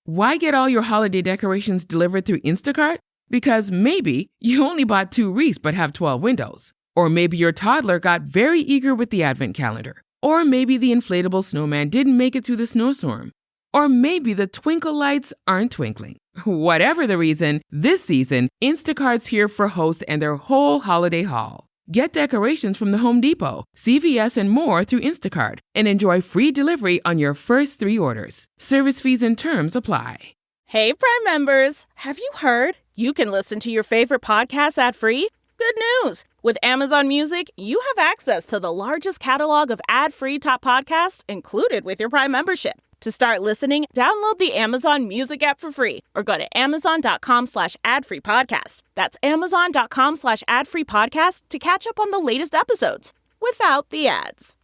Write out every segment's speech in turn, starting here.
Why get all your holiday decorations delivered through Instacart? Because maybe you only bought 2 wreaths but have 12 windows. Or maybe your toddler got very eager with the advent calendar. Or maybe the inflatable snowman didn't make it through the snowstorm. Or maybe the twinkle lights aren't twinkling. Whatever the reason, this season, Instacart's here for hosts and their whole holiday haul. Get decorations from the Home Depot, CVS, and more through Instacart and enjoy free delivery on your first 3 orders. Service fees and terms apply. Hey, Prime members, have you heard? You can listen to your favorite podcasts ad-free? Good news! With Amazon Music, you have access to the largest catalog of ad-free top podcasts included with your Prime membership. To start listening, download the Amazon Music app for free or go to amazon.com/ad-free-podcast. That's amazon.com/ad-free-podcast to catch up on the latest episodes without the ads.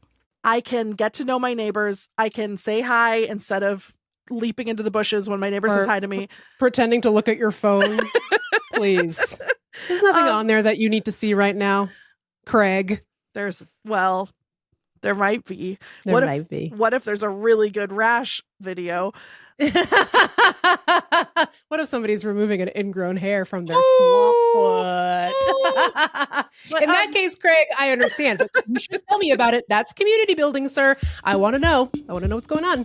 I can get to know my neighbors. I can say hi instead of leaping into the bushes when my neighbor says hi to me. Pretending to look at your phone. Please. There's nothing on there that you need to see right now, Craig. There might be. What if there's a really good rash video? What if somebody's removing an ingrown hair from their swamp foot? In that case, Craig, I understand. But you should tell me about it. That's community building, sir. I want to know. I want to know what's going on.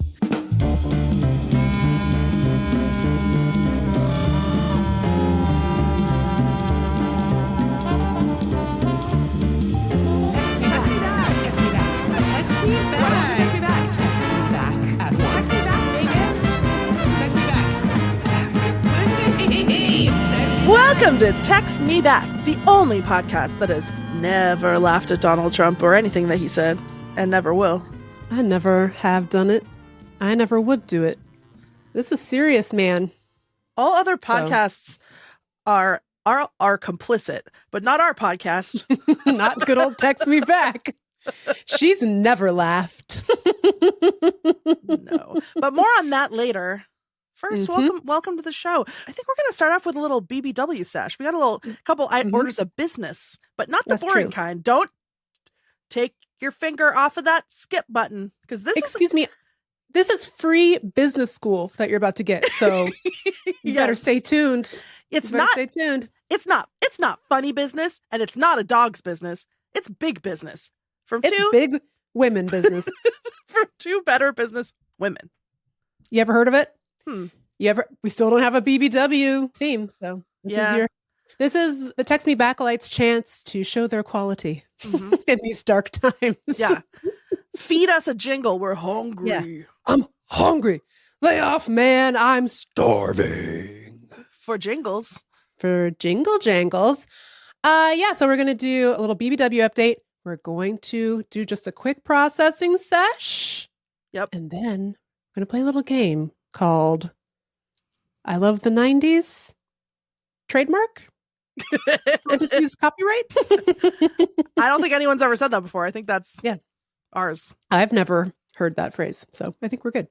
Welcome to Text Me Back, the only podcast that has never laughed at Donald Trump or anything that he said, and never will. I never have done it. I never would do it. This is serious, man. All other podcasts are complicit, but not our podcast. Not good old Text Me Back. She's never laughed. No, but more on that later. First, welcome to the show. I think we're going to start off with a little BBW sesh. We got a couple orders of business, but not the boring kind. Don't take your finger off of that skip button because Excuse me. This is free business school that you're about to get. So you better stay tuned. Stay tuned. It's not funny business, and it's not a dog's business. It's big business big women business from 2 better business women. You ever heard of it? We still don't have a BBW theme, so this is the Text Me Backlight's chance to show their quality in these dark times. Yeah. Feed us a jingle. We're hungry. Yeah. I'm hungry. Lay off, man. I'm starving. For jingles. For jingle jangles. So we're going to do a little BBW update. We're going to do just a quick processing sesh. Yep. And then we're going to play a little game called I Love the 90s trademark. I just use copyright. I don't think anyone's ever said that before. I think that's ours. I've never heard that phrase, so I think we're good.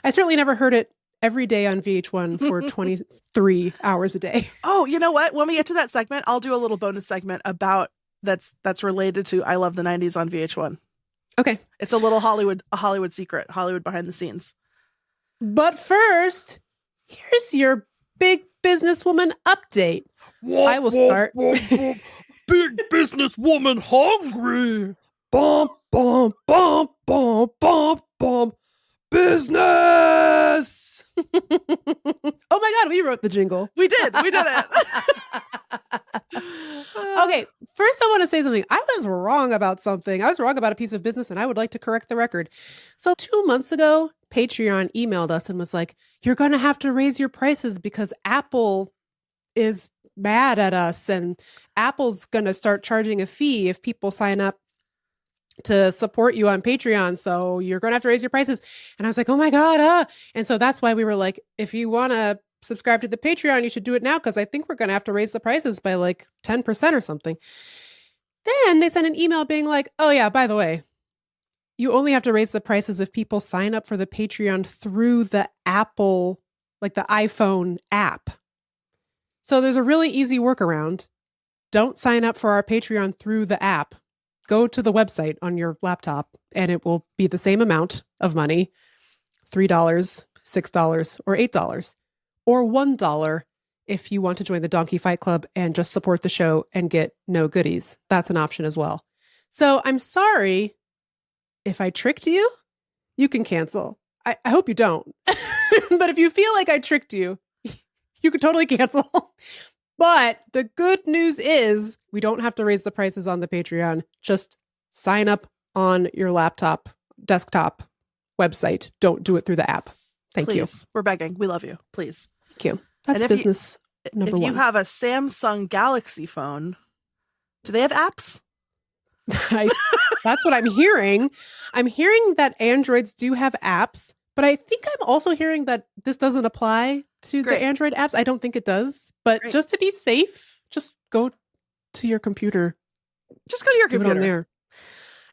I certainly never heard it every day on VH1 for 23 hours a day. Oh, you know what? When we get to that segment, I'll do a little bonus segment about that's related to I Love the 90s on VH1. Okay. It's a little Hollywood secret, Hollywood behind the scenes. But first, here's your big businesswoman update. I will start. Big businesswoman hungry. Bump, bump, bump, bump, bump, bump. Business. Oh my God, we wrote the jingle. We did it. Okay, first I want to say something. I was wrong about something. I was wrong about a piece of business, and I would like to correct the record. So 2 months ago, Patreon emailed us and was like, you're going to have to raise your prices because Apple is mad at us, and Apple's going to start charging a fee if people sign up to support you on Patreon. So you're going to have to raise your prices. And I was like, oh my God. And so that's why we were like, if you want to subscribe to the Patreon, you should do it now, because I think we're going to have to raise the prices by like 10% or something. Then they sent an email being like, oh yeah, by the way, you only have to raise the prices if people sign up for the Patreon through the Apple, like the iPhone app. So there's a really easy workaround. Don't sign up for our Patreon through the app. Go to the website on your laptop and it will be the same amount of money, $3 $6 or $8, or $1 if you want to join the Donkey Fight Club and just support the show and get no goodies. That's an option as well. So I'm sorry if I tricked you. You can cancel. I hope you don't. But if you feel like I tricked you, you can totally cancel. But the good news is we don't have to raise the prices on the Patreon. Just sign up on your laptop, desktop, website. Don't do it through the app. Thank you. We're begging. We love you. Please. Thank you. That's business number one. If you have a Samsung Galaxy phone, do they have apps? That's what I'm hearing. I'm hearing that Androids do have apps, but I think I'm also hearing that this doesn't apply to the Android apps. I don't think it does, but just to be safe, just go to your computer. Just go to your computer. On there.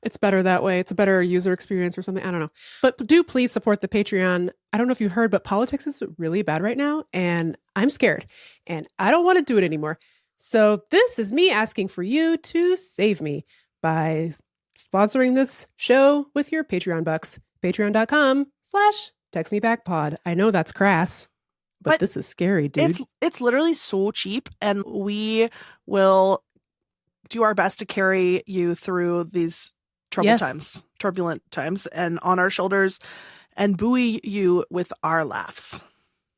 It's better that way. It's a better user experience or something. I don't know. But do please support the Patreon. I don't know if you heard, but politics is really bad right now, and I'm scared, and I don't want to do it anymore. So this is me asking for you to save me by sponsoring this show with your Patreon bucks. Patreon.com/textmebackpod. I know that's crass, but this is scary, dude. It's literally so cheap, and we will do our best to carry you through these turbulent times, and on our shoulders, and buoy you with our laughs.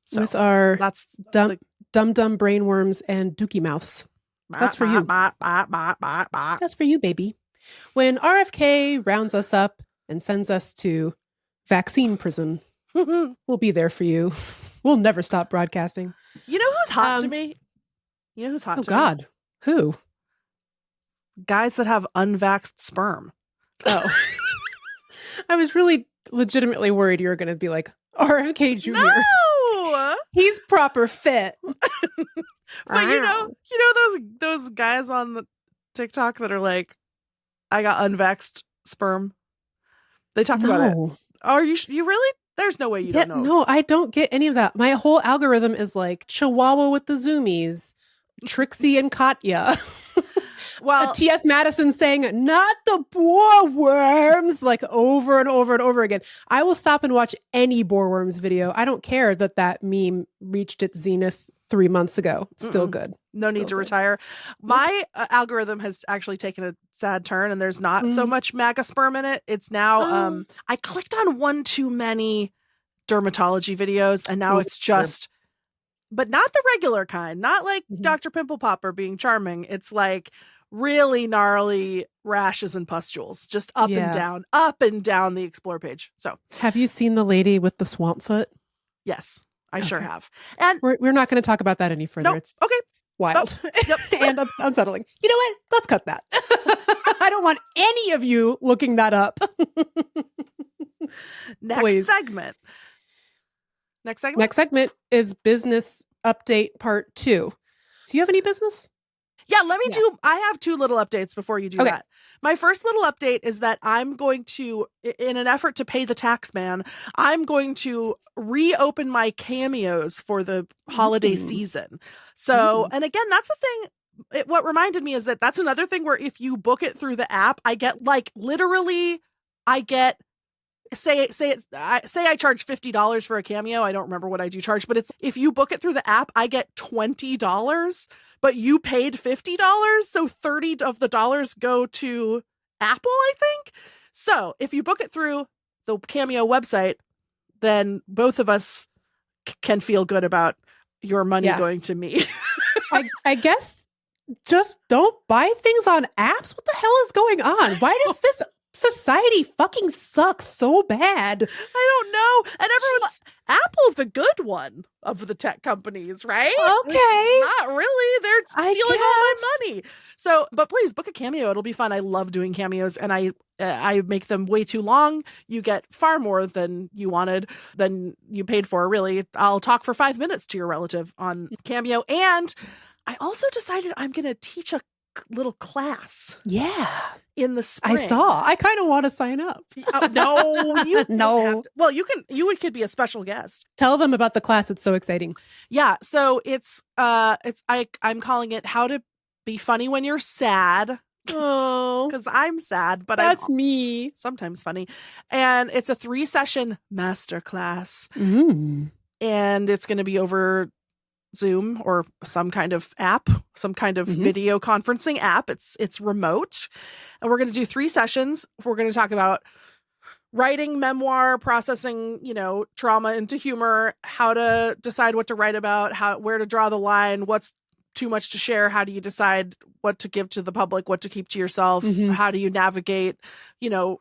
So with our that's dumb brainworms and dookie mouths. That's for you. That's for you, baby. When RFK rounds us up and sends us to vaccine prison, we'll be there for you. We'll never stop broadcasting. You know who's hot to me? You know who's hot to me? Oh, God. Who? Guys that have unvaxxed sperm. Oh. I was really legitimately worried you were going to be like, RFK Jr. No! He's proper fit. But you know those guys on the TikTok that are like, I got unvaxxed sperm. They talk about it. Are you really? There's no way you don't know. No, I don't get any of that. My whole algorithm is like Chihuahua with the zoomies, Trixie and Katya. Well, T.S. Madison saying, not the boar worms, like over and over and over again. I will stop and watch any boar worms video. I don't care that meme reached its zenith 3 months ago. It's still good. No need to retire. My algorithm has actually taken a sad turn, and there's not so much MAGA sperm in it. It's now, I clicked on one too many dermatology videos, and now it's just, but not the regular kind, not like Dr. Pimple Popper being charming. It's like really gnarly rashes and pustules, just up and down the explore page. So have you seen the lady with the swamp foot? Yes, I sure have. And we're not going to talk about that any further. Nope. It's okay. Wild. Yep. And unsettling. You know what? Let's cut that. I don't want any of you looking that up. Next segment is business update part 2. Do you have any business? Yeah, I have 2 little updates before you do that. My first little update is that I'm going to, in an effort to pay the tax man, I'm going to reopen my cameos for the holiday season. So, and again, that's a thing. What reminded me is that's another thing where if you book it through the app, I get say I charge $50 for a cameo. I don't remember what I do charge, but it's if you book it through the app, I get $20, but you paid $50, so $30 of the dollars go to Apple, I think. So if you book it through the Cameo website, then both of us can feel good about your money going to me. I guess just don't buy things on apps. What the hell is going on? Why does this society fucking sucks so bad? I don't know. And everyone's Apple's the good one of the tech companies, right? Okay. Not really. They're stealing all my money. So, but please book a cameo. It'll be fun. I love doing cameos, and I make them way too long. You get far more than you wanted, than you paid for, really. I'll talk for 5 minutes to your relative on Cameo. And I also decided I'm going to teach a little class. Yeah. In the spring. I saw. I kind of want to sign up. No, you no. Well, you could be a special guest. Tell them about the class. It's so exciting. Yeah. So I'm calling it How to Be Funny When You're Sad. Oh, because I'm sad, but that's I'm me. sometimes funny. And it's a 3-session masterclass. Mm. And it's going to be over Zoom or some kind of app, some kind of video conferencing app. It's remote. And we're going to do 3 sessions. We're going to talk about writing memoir, processing, trauma into humor, how to decide what to write about, where to draw the line, what's too much to share, how do you decide what to give to the public, what to keep to yourself, how do you navigate,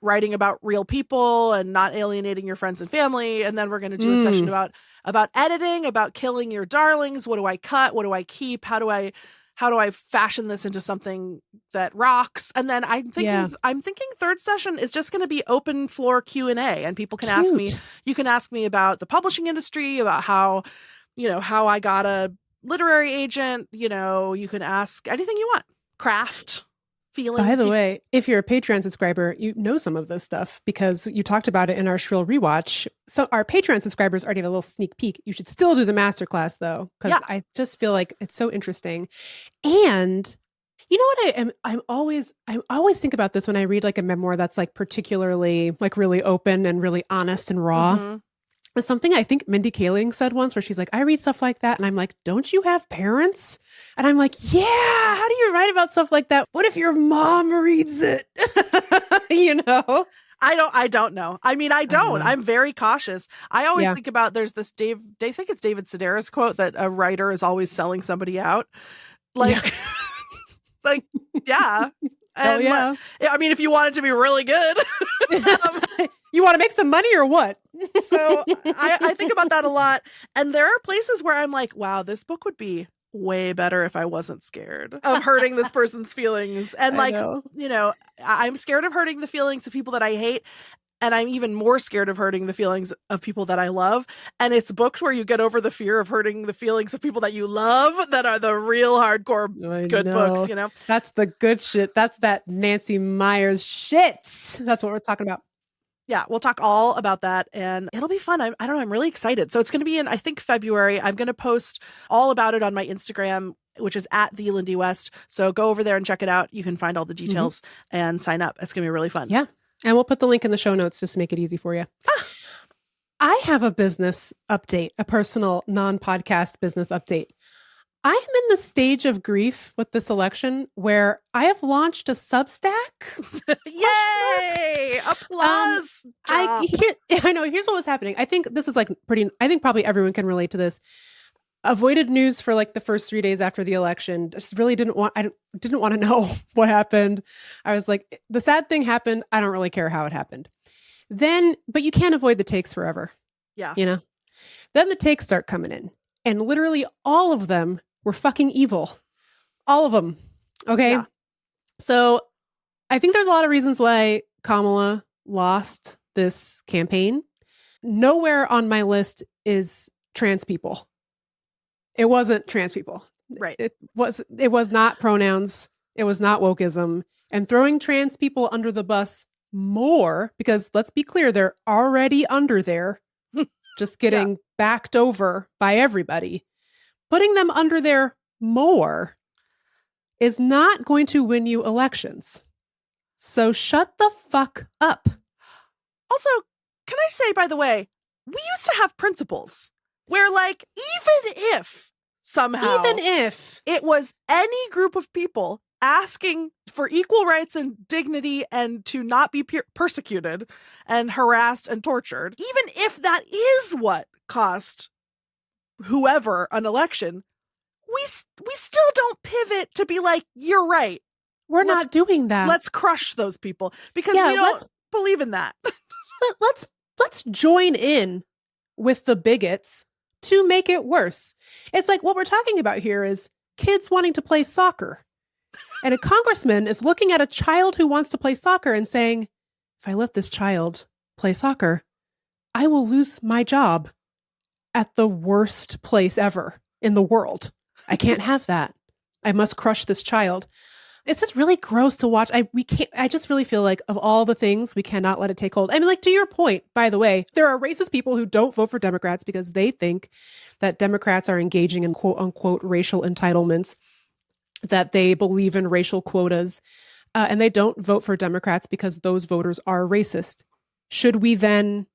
writing about real people and not alienating your friends and family. And then we're going to do a session about editing, about killing your darlings. What do I cut? What do I keep? How do I fashion this into something that rocks? And then I'm thinking third session is just going to be open floor Q&A, and people can ask me. You can ask me about the publishing industry, about how I got a literary agent. You can ask anything you want. Craft, feelings. By the way, if you're a Patreon subscriber, you know some of this stuff because you talked about it in our Shrill rewatch. So our Patreon subscribers already have a little sneak peek. You should still do the masterclass though, because I just feel like it's so interesting. And you know what I always think about this when I read like a memoir that's like particularly like really open and really honest and raw. It's something I think Mindy Kaling said once where she's like, I read stuff like that. And I'm like, don't you have parents? And I'm like, yeah, how do you write about stuff like that? What if your mom reads it? I don't know. I mean, I don't. I'm very cautious. I always think about, there's this I think it's David Sedaris quote that a writer is always selling somebody out. Like, yeah. And I mean, if you want it to be really good. You want to make some money or what? So I think about that a lot. And there are places where I'm like, wow, this book would be way better if I wasn't scared of hurting this person's feelings. And I'm scared of hurting the feelings of people that I hate. And I'm even more scared of hurting the feelings of people that I love. And it's books where you get over the fear of hurting the feelings of people that you love that are the real hardcore good books, That's the good shit. That's that Nancy Myers shit. That's what we're talking about. Yeah, we'll talk all about that, and it'll be fun. I don't know. I'm really excited. So it's going to be in, I think, February. I'm going to post all about it on my Instagram, which is at the Lindy West. So go over there and check it out. You can find all the details and sign up. It's going to be really fun. Yeah. And we'll put the link in the show notes just to make it easy for you. I have a business update, a personal non-podcast business update. I am in the stage of grief with this election where I have launched a Substack. Yay! Applause! I know. Here's what was happening. I think this is I think probably everyone can relate to this. Avoided news for like the first 3 days after the election. Just really didn't want to know what happened. I was like, the sad thing happened. I don't really care how it happened. But you can't avoid the takes forever. Yeah. Then the takes start coming in, and literally all of them were fucking evil. All of them. Okay. Yeah. So I think there's a lot of reasons why Kamala lost this campaign. Nowhere on my list is trans people. It wasn't trans people. Right. It was not pronouns. It was not wokeism. And throwing trans people under the bus more, because let's be clear, they're already under there, just getting backed over by everybody. Putting them under there more is not going to win you elections. So shut the fuck up. Also, can I say, by the way, we used to have principles where, like, even if it was any group of people asking for equal rights and dignity and to not be persecuted and harassed and tortured, even if that is what cost whoever an election, we still don't pivot to be like, you're right. We're not doing that. Let's crush those people because we don't believe in that. let's join in with the bigots to make it worse. It's like what we're talking about here is kids wanting to play soccer. And a congressman is looking at a child who wants to play soccer and saying, if I let this child play soccer, I will lose my job at the worst place ever in the world. I can't have that. I must crush this child. It's just really gross to watch. I just really feel like of all the things, we cannot let it take hold. I mean, like, to your point, by the way, there are racist people who don't vote for Democrats because they think that Democrats are engaging in quote unquote racial entitlements, that they believe in racial quotas. and they don't vote for Democrats because those voters are racist. Should we then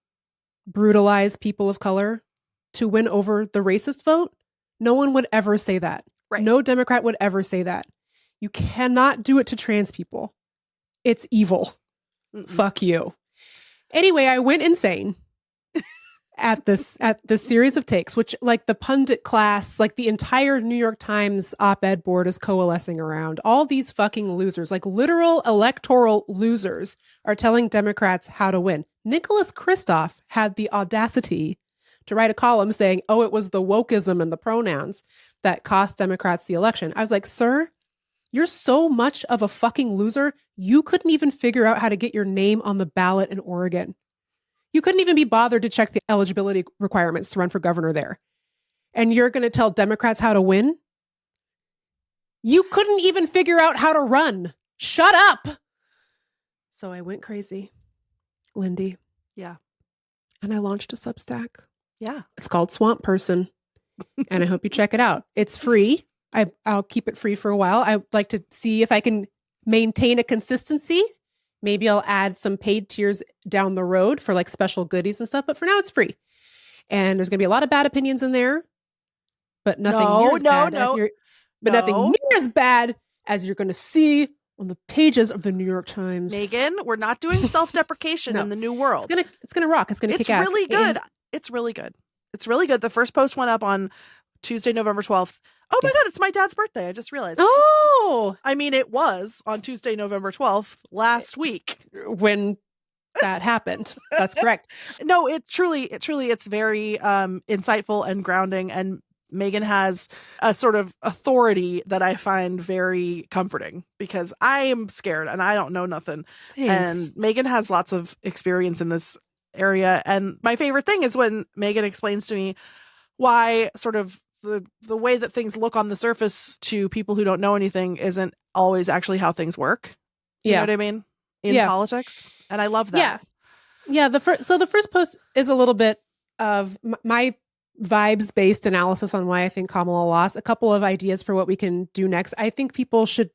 brutalize people of color to win over the racist vote? No one would ever say that. Right. No Democrat would ever say that. You cannot do it to trans people. It's evil. Fuck you. Anyway, I went insane at this series of takes, which like the pundit class, like the entire New York Times op-ed board is coalescing around. All these fucking losers, like literal electoral losers, are telling Democrats how to win. Nicholas Kristof had the audacity to write a column saying, oh, it was the wokeism and the pronouns that cost Democrats the election. I was like, sir, you're so much of a fucking loser. You couldn't even figure out how to get your name on the ballot in Oregon. You couldn't even be bothered to check the eligibility requirements to run for governor there. And you're going to tell Democrats how to win? You couldn't even figure out how to run. Shut up. So I went crazy, Lindy. Yeah. And I launched a Substack. Yeah. It's called Swamp Person. And I hope you check it out. It's free. I'll keep it free for a while. I'd like to see if I can maintain a consistency. Maybe I'll add some paid tiers down the road for like special goodies and stuff. But for now, it's free. And there's going to be a lot of bad opinions in there, but nothing nothing near as bad as you're going to see on the pages of the New York Times. Meagan, we're not doing self-deprecation in the new world. It's gonna rock. It's gonna kick ass. It's really good. It's really good. It's really good. The first post went up on Tuesday, November 12th. Oh my God, it's my dad's birthday. I just realized. Oh, I mean, it was on Tuesday, November 12th last week when that happened. That's correct. No, it's very insightful and grounding. And Meagan has a sort of authority that I find very comforting because I am scared and I don't know nothing. Thanks. And Meagan has lots of experience in this area. And my favorite thing is when Meagan explains to me why sort of the way that things look on the surface to people who don't know anything isn't always actually how things work. You know what I mean? In politics. And I love that. Yeah. The first post is a little bit of my vibes-based analysis on why I think Kamala lost. A couple of ideas for what we can do next. I think people should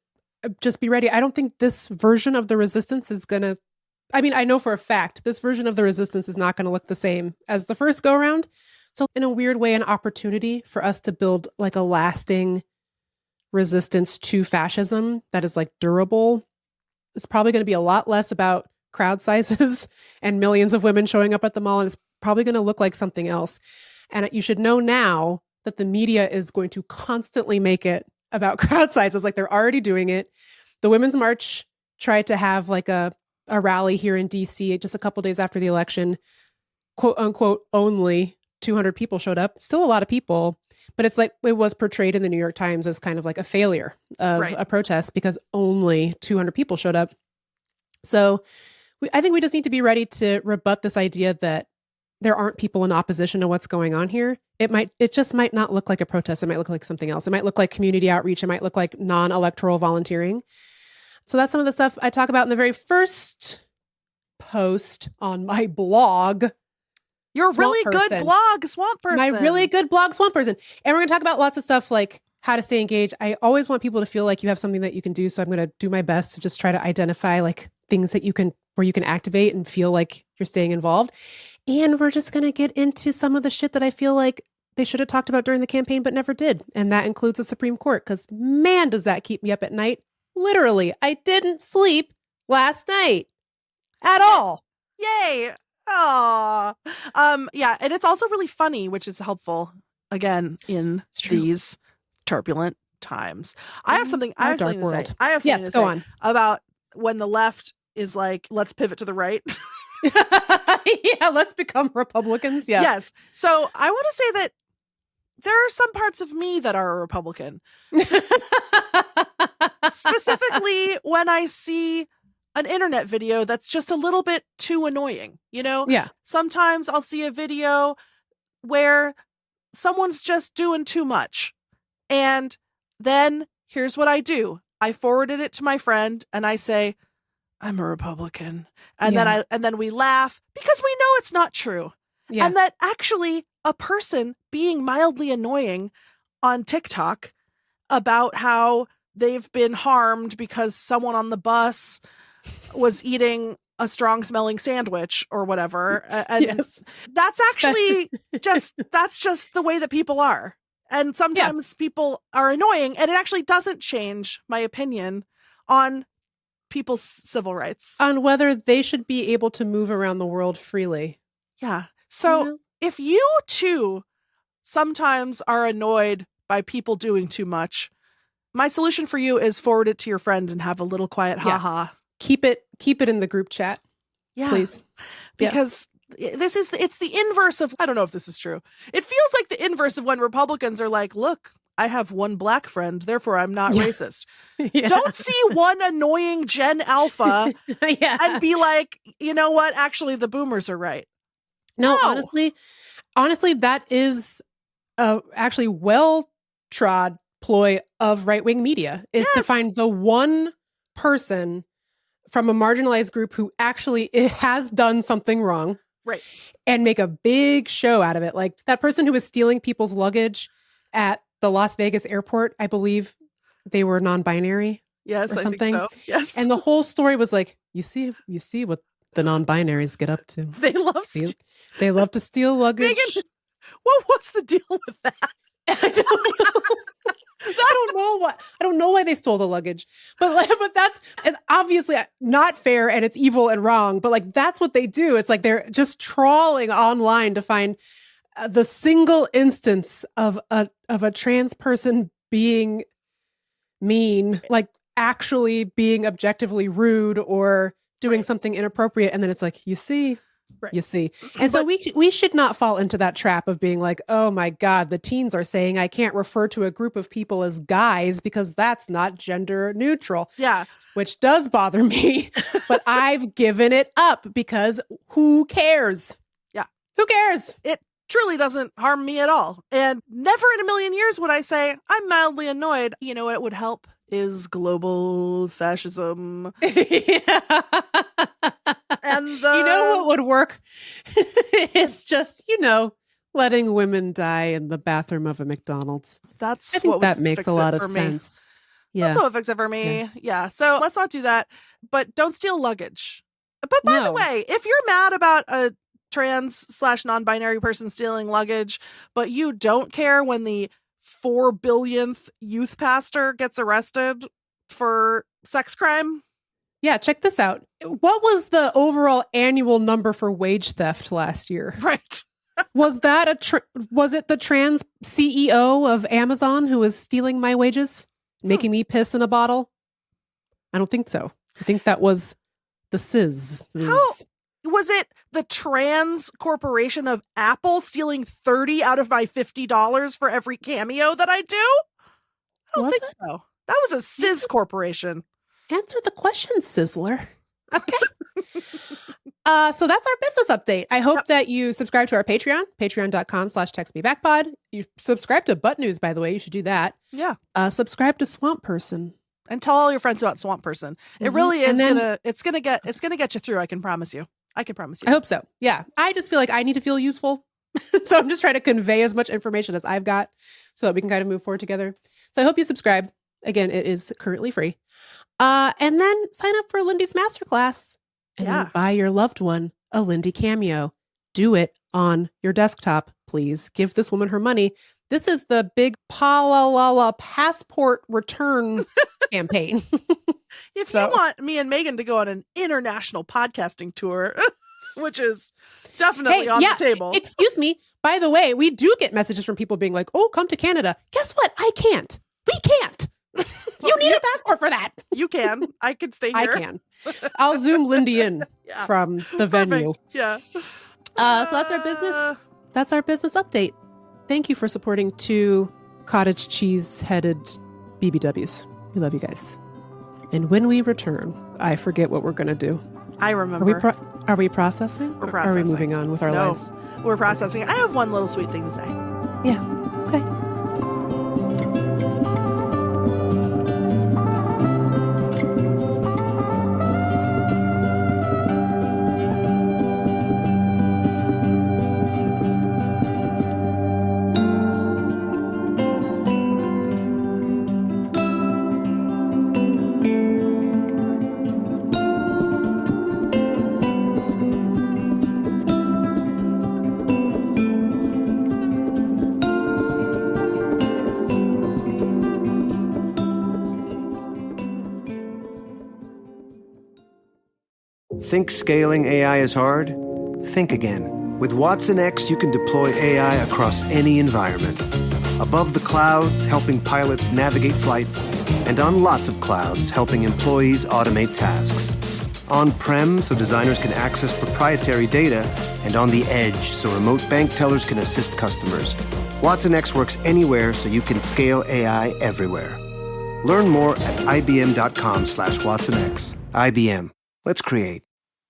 just be ready. I don't think this version of the resistance is going to, I mean, I know for a fact this version of the resistance is not going to look the same as the first go around. So in a weird way, an opportunity for us to build like a lasting resistance to fascism that is like durable. It's probably going to be a lot less about crowd sizes and millions of women showing up at the mall. And it's probably going to look like something else. And you should know now that the media is going to constantly make it about crowd sizes. Like they're already doing it. The Women's March tried to have like a rally here in DC just a couple days after the election, quote unquote, only 200 people showed up. Still a lot of people, but it's like it was portrayed in the New York Times as kind of like a failure of a protest because only 200 people showed up. So I think we just need to be ready to rebut this idea that there aren't people in opposition to what's going on here. It just might not look like a protest. It might look like something else. It might look like community outreach. It might look like non-electoral volunteering. So that's some of the stuff I talk about in the very first post on my blog. Your really good blog, Swamp Person. My really good blog, Swamp Person. And we're going to talk about lots of stuff like how to stay engaged. I always want people to feel like you have something that you can do. So I'm going to do my best to just try to identify like things that where you can activate and feel like you're staying involved. And we're just going to get into some of the shit that I feel like they should have talked about during the campaign, but never did. And that includes the Supreme Court, because man, does that keep me up at night. Literally, I didn't sleep last night at all. Yay. Aww. Yeah. And it's also really funny, which is helpful again in these turbulent times. I have something to say. About when the left is like, let's pivot to the right. Yeah, let's become Republicans. Yeah. Yes. So I want to say that there are some parts of me that are a Republican. Specifically when I see an internet video that's just a little bit too annoying, you know? Yeah. Sometimes I'll see a video where someone's just doing too much. And then here's what I do. I forwarded it to my friend and I say, I'm a Republican. And then we laugh because we know it's not true. Yeah. And that actually a person being mildly annoying on TikTok about how they've been harmed because someone on the bus was eating a strong smelling sandwich or whatever. And Yes. that's actually that's just the way that people are. And sometimes people are annoying, and it actually doesn't change my opinion on people's civil rights. On whether they should be able to move around the world freely. Yeah. So if you too sometimes are annoyed by people doing too much, my solution for you is forward it to your friend and have a little quiet ha-ha. Keep it in the group chat. Yeah. Please. Because it's the inverse of, I don't know if this is true. It feels like the inverse of when Republicans are like, look, I have one black friend, therefore I'm not racist. Don't see one annoying Gen Alpha and be like, you know what? Actually, the boomers are right. No, honestly, that is actually well-trod ploy of right-wing media, is to find the one person from a marginalized group who actually has done something wrong. Right. And make a big show out of it. Like that person who was stealing people's luggage at the Las Vegas airport, I believe they were non-binary. Yes, or something. I think so. Yes. And the whole story was like, you see what the non-binaries get up to. They love to steal luggage. Meagan, what's the deal with that? I don't know why they stole the luggage, but that's it's obviously not fair and it's evil and wrong. But like that's what they do. It's like they're just trawling online to find the single instance of a trans person being mean, like actually being objectively rude or doing something inappropriate, and then it's like you see. And so we should not fall into that trap of being like, oh my God, the teens are saying I can't refer to a group of people as guys because that's not gender neutral. Yeah. Which does bother me, but I've given it up because who cares? Yeah. Who cares? It truly doesn't harm me at all. And never in a million years would I say I'm mildly annoyed. You know what would help is global fascism. And you know what would work? It's just, letting women die in the bathroom of a McDonald's. I think what that makes a lot of sense. Yeah. That's what would fix it for me. Yeah. So let's not do that. But don't steal luggage. But by the way, if you're mad about a trans/non-binary person stealing luggage, but you don't care when the 4 billionth youth pastor gets arrested for sex crime. Yeah, check this out. What was the overall annual number for wage theft last year? Right. Was that was it the trans CEO of Amazon who was stealing my wages, making me piss in a bottle? I don't think so. I think that was the Sis. How was it the trans corporation of Apple stealing 30 out of my $50 for every cameo that I do? I don't think so. That was a Sis corporation. Answer the question, Sizzler. Okay. So that's our business update. I hope that you subscribe to our Patreon, patreon.com/textmebackpod. You subscribe to Butt News, by the way. You should do that. Yeah. Subscribe to Swamp Person. And tell all your friends about Swamp Person. It really is it's gonna get you through. I can promise you. I hope so. Yeah. I just feel like I need to feel useful. So I'm just trying to convey as much information as I've got so that we can kind of move forward together. So I hope you subscribe. Again, it is currently free. And then sign up for Lindy's masterclass and then buy your loved one a Lindy cameo. Do it on your desktop, please. Give this woman her money. This is the big Palalala passport return campaign. If you want me and Meagan to go on an international podcasting tour, which is definitely on the table. Excuse me. By the way, we do get messages from people being like, oh, come to Canada. Guess what? I can't. We can't. You need a passport for that. You can. I can stay here. I can. I'll Zoom Lindy in from the venue. Yeah. So that's our business. That's our business update. Thank you for supporting 2 cottage cheese headed BBWs. We love you guys. And when we return, I forget what we're going to do. I remember. Are we processing? We're processing. Or are we moving on with our lives? We're processing. I have one little sweet thing to say. Yeah. Okay. Think scaling AI is hard? Think again. With Watson X, you can deploy AI across any environment. Above the clouds, helping pilots navigate flights, and on lots of clouds, helping employees automate tasks. On-prem, so designers can access proprietary data, and on the edge, so remote bank tellers can assist customers. Watson X works anywhere, so you can scale AI everywhere. Learn more at ibm.com/WatsonX. IBM. Let's create.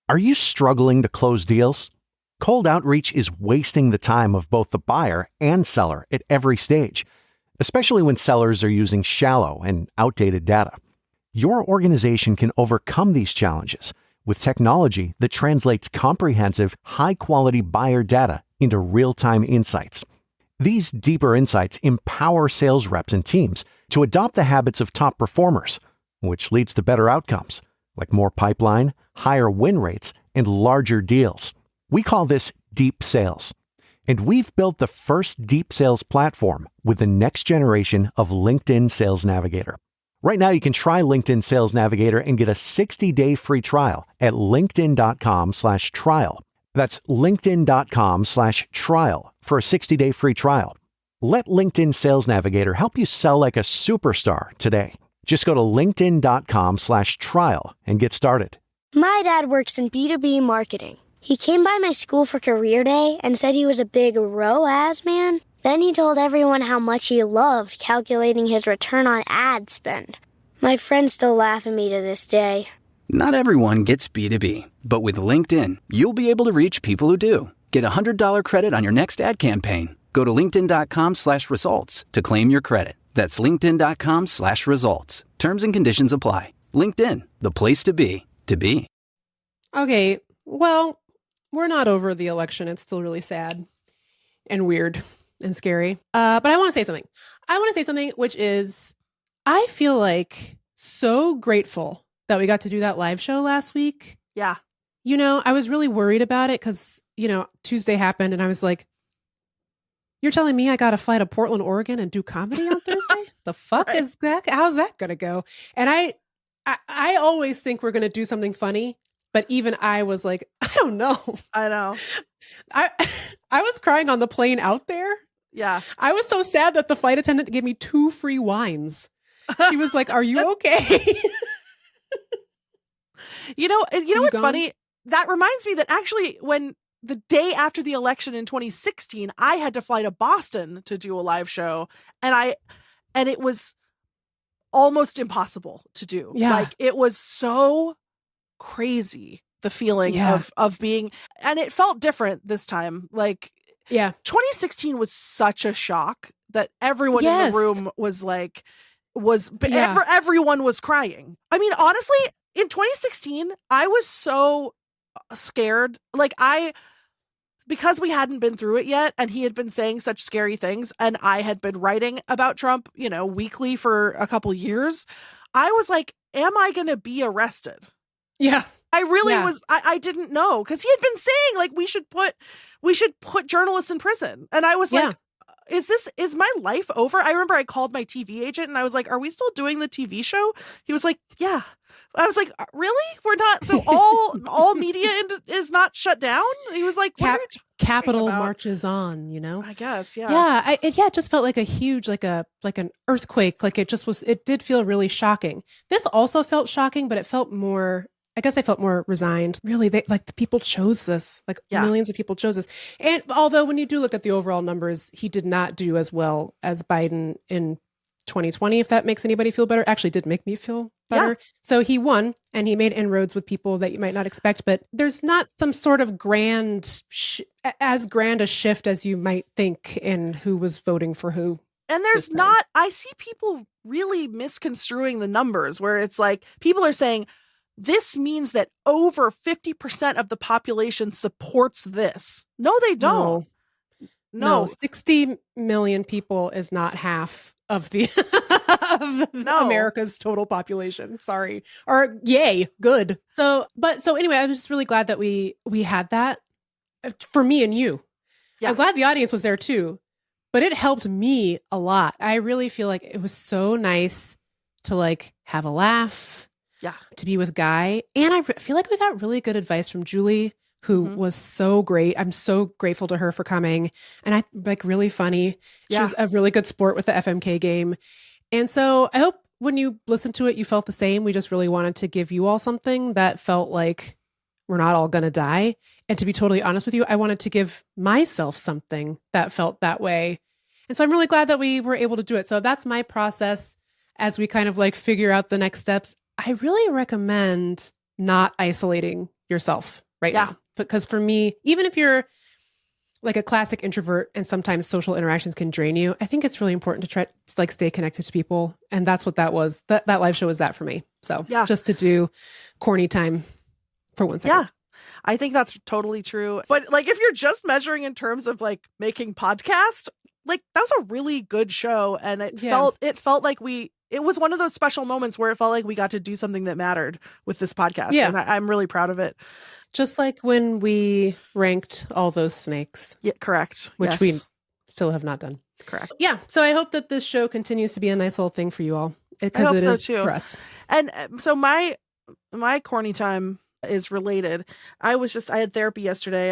Are you struggling to close deals? Cold outreach is wasting the time of both the buyer and seller at every stage, especially when sellers are using shallow and outdated data. Your organization can overcome these challenges with technology that translates comprehensive, high-quality buyer data into real-time insights. These deeper insights empower sales reps and teams to adopt the habits of top performers, which leads to better outcomes, like more pipeline, higher win rates, and larger deals. We call this deep sales. And we've built the first deep sales platform with the next generation of LinkedIn Sales Navigator. Right now, you can try LinkedIn Sales Navigator and get a 60-day free trial at linkedin.com/trial. That's linkedin.com/trial for a 60-day free trial. Let LinkedIn Sales Navigator help you sell like a superstar today. Just go to linkedin.com/trial and get started. My dad works in B2B marketing. He came by my school for career day and said he was a big ROAS man. Then he told everyone how much he loved calculating his return on ad spend. My friends still laugh at me to this day. Not everyone gets B2B, but with LinkedIn, you'll be able to reach people who do. Get a $100 credit on your next ad campaign. Go to linkedin.com/results to claim your credit. That's linkedin.com/results. Terms and conditions apply. LinkedIn, the place to be, to be. Okay, well, we're not over the election. It's still really sad and weird and scary. But I want to say something. Which is, I feel like so grateful that we got to do that live show last week. Yeah. You know, I was really worried about it because, you know, Tuesday happened and I was like, you're telling me I got to fly to Portland, Oregon and do comedy on Thursday? The fuck Right. is that? How's that going to go? And I always think we're going to do something funny. But even I was like, I don't know. I know. I was crying on the plane out there. Yeah. I was so sad that the flight attendant gave me 2 free wines. She was like, are you okay? You know what's gone? funny? That reminds me that actually when the day after the election in 2016, I had to fly to Boston to do a live show and it was almost impossible to do. Yeah. Like it was so crazy, the feeling of being, and it felt different this time. Like, yeah, 2016 was such a shock that everyone in the room was like, everyone was crying. I mean, honestly, in 2016, I was so scared. Like because we hadn't been through it yet and he had been saying such scary things and I had been writing about Trump, you know, weekly for a couple years, I was like, am I going to be arrested? Yeah. I really was. I didn't know because he had been saying like we should put journalists in prison, and I was like, is my life over? I remember I called my TV agent and I was like, are we still doing the TV show? He was like, yeah. I was like, really? We're not. So all media is not shut down. He was like, what are you Capital marches on. You know. I guess. Yeah. Yeah. It just felt like a huge like an earthquake. Like it just was. It did feel really shocking. This also felt shocking, but it felt more. I guess I felt more resigned. Really, the people chose this. Like millions of people chose this. And although when you do look at the overall numbers, he did not do as well as Biden in 2020, if that makes anybody feel better. Actually did make me feel better. Yeah. So he won and he made inroads with people that you might not expect, but there's not some sort of as grand a shift as you might think in who was voting for who. And there's not, I see people really misconstruing the numbers where it's like, people are saying, this means that over 50% of the population supports this. No, they don't. No. 60 million people is not half of the America's total population. Sorry. Or yay, good. So anyway, I was just really glad that we had that for me and you. Yeah. I'm glad the audience was there too, but it helped me a lot. I really feel like it was so nice to like have a laugh, to be with Guy. And I feel like we got really good advice from Julie, who was so great. I'm so grateful to her for coming. And really funny. She was a really good sport with the FMK game. And so I hope when you listened to it, you felt the same. We just really wanted to give you all something that felt like we're not all going to die. And to be totally honest with you, I wanted to give myself something that felt that way. And so I'm really glad that we were able to do it. So that's my process as we kind of like figure out the next steps. I really recommend not isolating yourself right now. Because for me, even if you're like a classic introvert and sometimes social interactions can drain you, I think it's really important to try to like stay connected to people. And that's what that was. That live show was that for me. So just to do Corny Tyme for 1 second. Yeah, I think that's totally true. But like, if you're just measuring in terms of like making podcast, like that was a really good show. And it felt like it was one of those special moments where it felt like we got to do something that mattered with this podcast. Yeah. And I'm really proud of it. Just like when we ranked all those snakes. Yeah, correct. Which we still have not done. Correct. Yeah. So I hope that this show continues to be a nice little thing for you all. Because it is for us. And so my Corny Tyme is related. I had therapy yesterday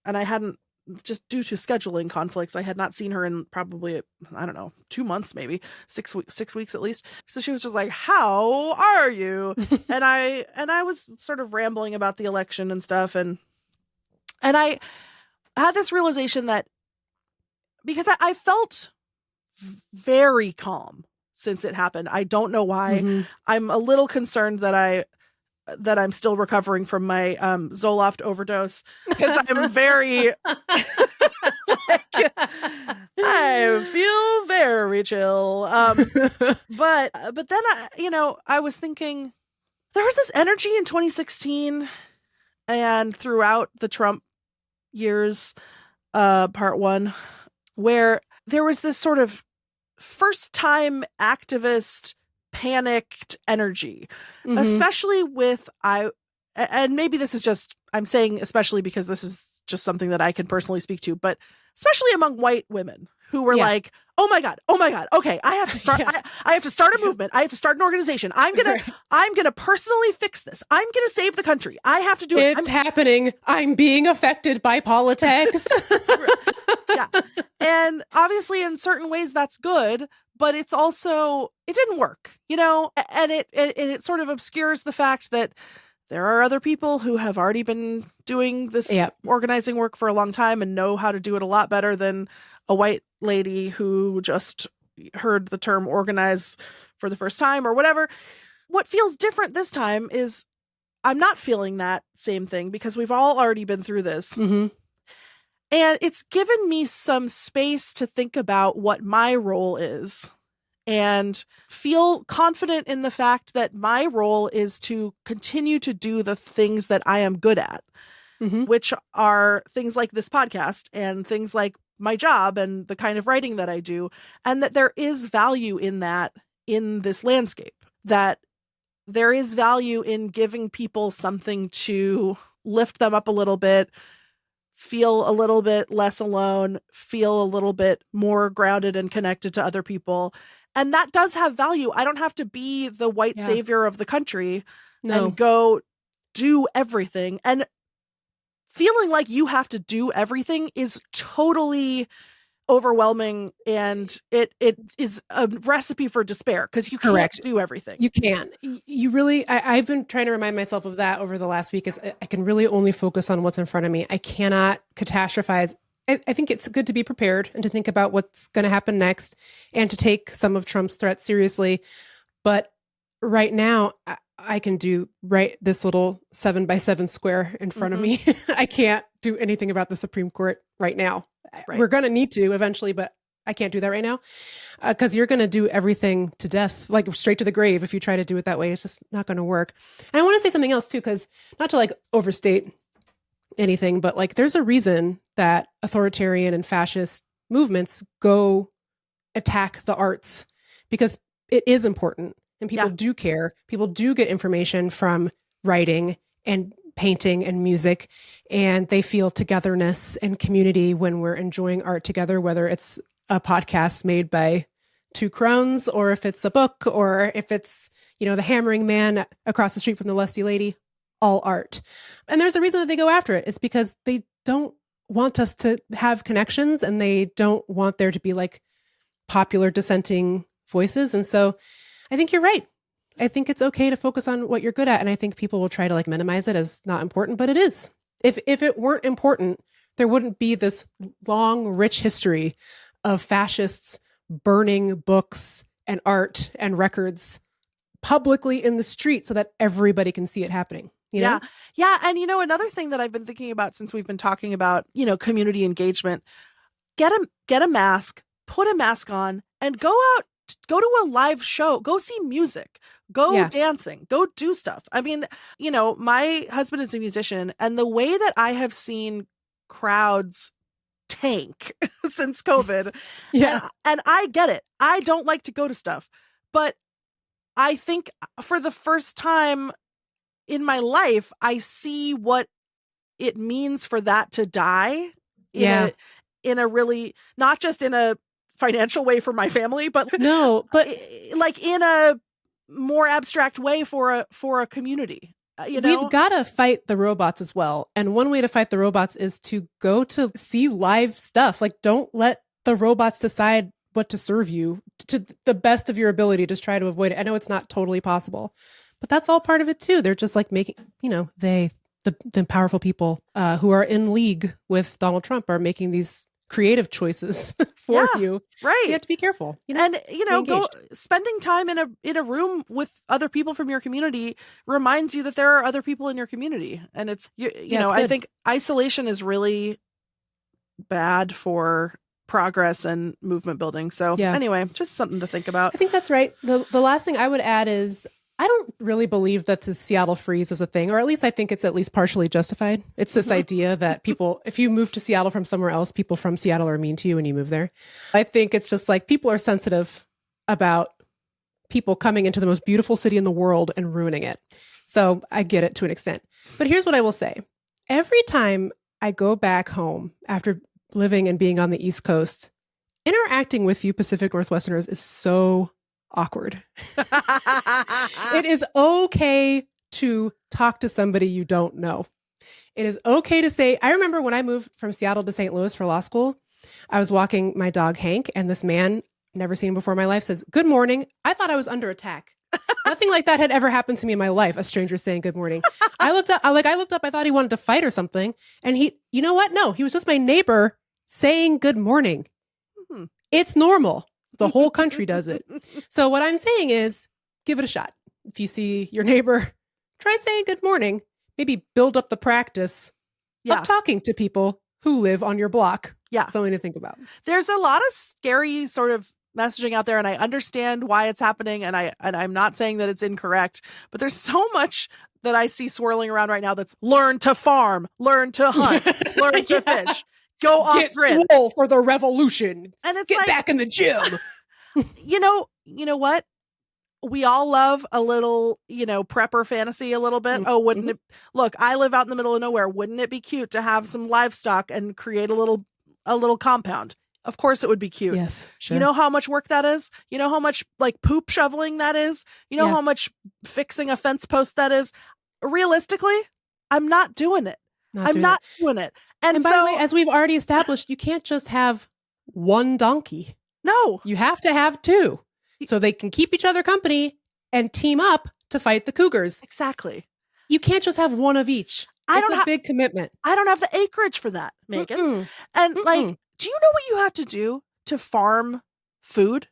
and I hadn't, just due to scheduling conflicts, I had not seen her in probably, I don't know, 2 months, maybe 6 weeks at least. So she was just like, "How are you?" and I was sort of rambling about the election and stuff. And I had this realization that because I felt very calm since it happened. I don't know why. Mm-hmm. I'm a little concerned that I'm still recovering from my Zoloft overdose, because I'm very I feel very chill. But then I was thinking there was this energy in 2016 and throughout the Trump years, part one, where there was this sort of first time activist panicked energy, especially with and maybe this is just, I'm saying especially because this is just something that I can personally speak to, but especially among white women who were like, oh my God, okay, I have to start, I have to start a movement. I have to start an organization. I'm going to personally fix this. I'm going to save the country. I have to do it. It's happening. I'm being affected by politics. Yeah. And obviously in certain ways that's good, but it's also, it didn't work, and it sort of obscures the fact that there are other people who have already been doing this organizing work for a long time and know how to do it a lot better than a white lady who just heard the term organize for the first time or whatever. What feels different this time is I'm not feeling that same thing because we've all already been through this. Mm-hmm. And it's given me some space to think about what my role is and feel confident in the fact that my role is to continue to do the things that I am good at, which are things like this podcast and things like my job and the kind of writing that I do, and that there is value in that in this landscape, that there is value in giving people something to lift them up a little bit, feel a little bit less alone, feel a little bit more grounded and connected to other people. And that does have value. I don't have to be the white savior of the country and go do everything. And feeling like you have to do everything is totally overwhelming, and it is a recipe for despair because you can't do everything. You can't. You really, I've been trying to remind myself of that over the last week, is I can really only focus on what's in front of me. I cannot catastrophize. I think it's good to be prepared and to think about what's going to happen next and to take some of Trump's threats seriously. But right now, I can do this little 7x7 square in front of me. I can't do anything about the Supreme Court right now. Right. We're going to need to eventually, but I can't do that right now because you're going to do everything to death, like straight to the grave. If you try to do it that way, it's just not going to work. And I want to say something else too, because not to like overstate anything, but like there's a reason that authoritarian and fascist movements go attack the arts, because it is important and people do care. People do get information from writing and painting and music, and they feel togetherness and community when we're enjoying art together, whether it's a podcast made by two crones, or if it's a book, or if it's, the hammering man across the street from the lusty lady, all art. And there's a reason that they go after it. It's because they don't want us to have connections, and they don't want there to be like popular dissenting voices. And so I think you're right. I think it's okay to focus on what you're good at. And I think people will try to like minimize it as not important, but it is. If it weren't important, there wouldn't be this long, rich history of fascists burning books and art and records publicly in the street so that everybody can see it happening. Yeah. And another thing that I've been thinking about since we've been talking about, community engagement, get a mask, put a mask on, and go to a live show, go see music, go dancing, go do stuff. I mean, my husband is a musician, and the way that I have seen crowds tank since COVID, and I get it. I don't like to go to stuff, but I think for the first time in my life, I see what it means for that to die in a really, not just in a financial way for my family, but like in a more abstract way for a community. We've got to fight the robots as well. And one way to fight the robots is to go to see live stuff. Like, don't let the robots decide what to serve you to the best of your ability. Just try to avoid it. I know it's not totally possible, but that's all part of it too. They're just like making, the powerful people who are in league with Donald Trump are making these creative choices for you. Right. You have to be careful. And go spending time in a room with other people from your community reminds you that there are other people in your community. And it's I think isolation is really bad for progress and movement building. So anyway, just something to think about. I think that's right. The last thing I would add is I don't really believe that the Seattle freeze is a thing, or at least I think it's at least partially justified. It's this idea that people, if you move to Seattle from somewhere else, people from Seattle are mean to you when you move there. I think it's just like people are sensitive about people coming into the most beautiful city in the world and ruining it. So I get it to an extent. But here's what I will say. Every time I go back home after living and being on the East Coast, interacting with you Pacific Northwesterners is so awkward. It is okay to talk to somebody you don't know. It is okay to say, I remember when I moved from Seattle to St. Louis for law school, I was walking my dog Hank, and this man, never seen him before in my life, says, "Good morning." I thought I was under attack. Nothing like that had ever happened to me in my life. A stranger saying good morning. I looked up, I thought he wanted to fight or something. And you know what? No, he was just my neighbor saying good morning. It's normal. The whole country does it. So what I'm saying is give it a shot. If you see your neighbor, try saying good morning. Maybe build up the practice of talking to people who live on your block. Yeah. Something to think about. There's a lot of scary sort of messaging out there, and I understand why it's happening, and I'm not saying that it's incorrect, but there's so much that I see swirling around right now that's learn to farm, learn to hunt, learn to fish. Go off grid. Get swole for the revolution. And it's get back in the gym. You know what? We all love a little, prepper fantasy a little bit. Oh, wouldn't it? Look, I live out in the middle of nowhere. Wouldn't it be cute to have some livestock and create a little compound? Of course it would be cute. Yes, sure. You know how much work that is? You know how much like poop shoveling that is? You know how much fixing a fence post that is? Realistically, I'm not doing it. I'm not doing it. And by the way, as we've already established, you can't just have one donkey. No. You have to have two so they can keep each other company and team up to fight the cougars. Exactly. You can't just have one of each. It's a big commitment. I don't have the acreage for that, Meagan. And like, do you know what you have to do to farm food?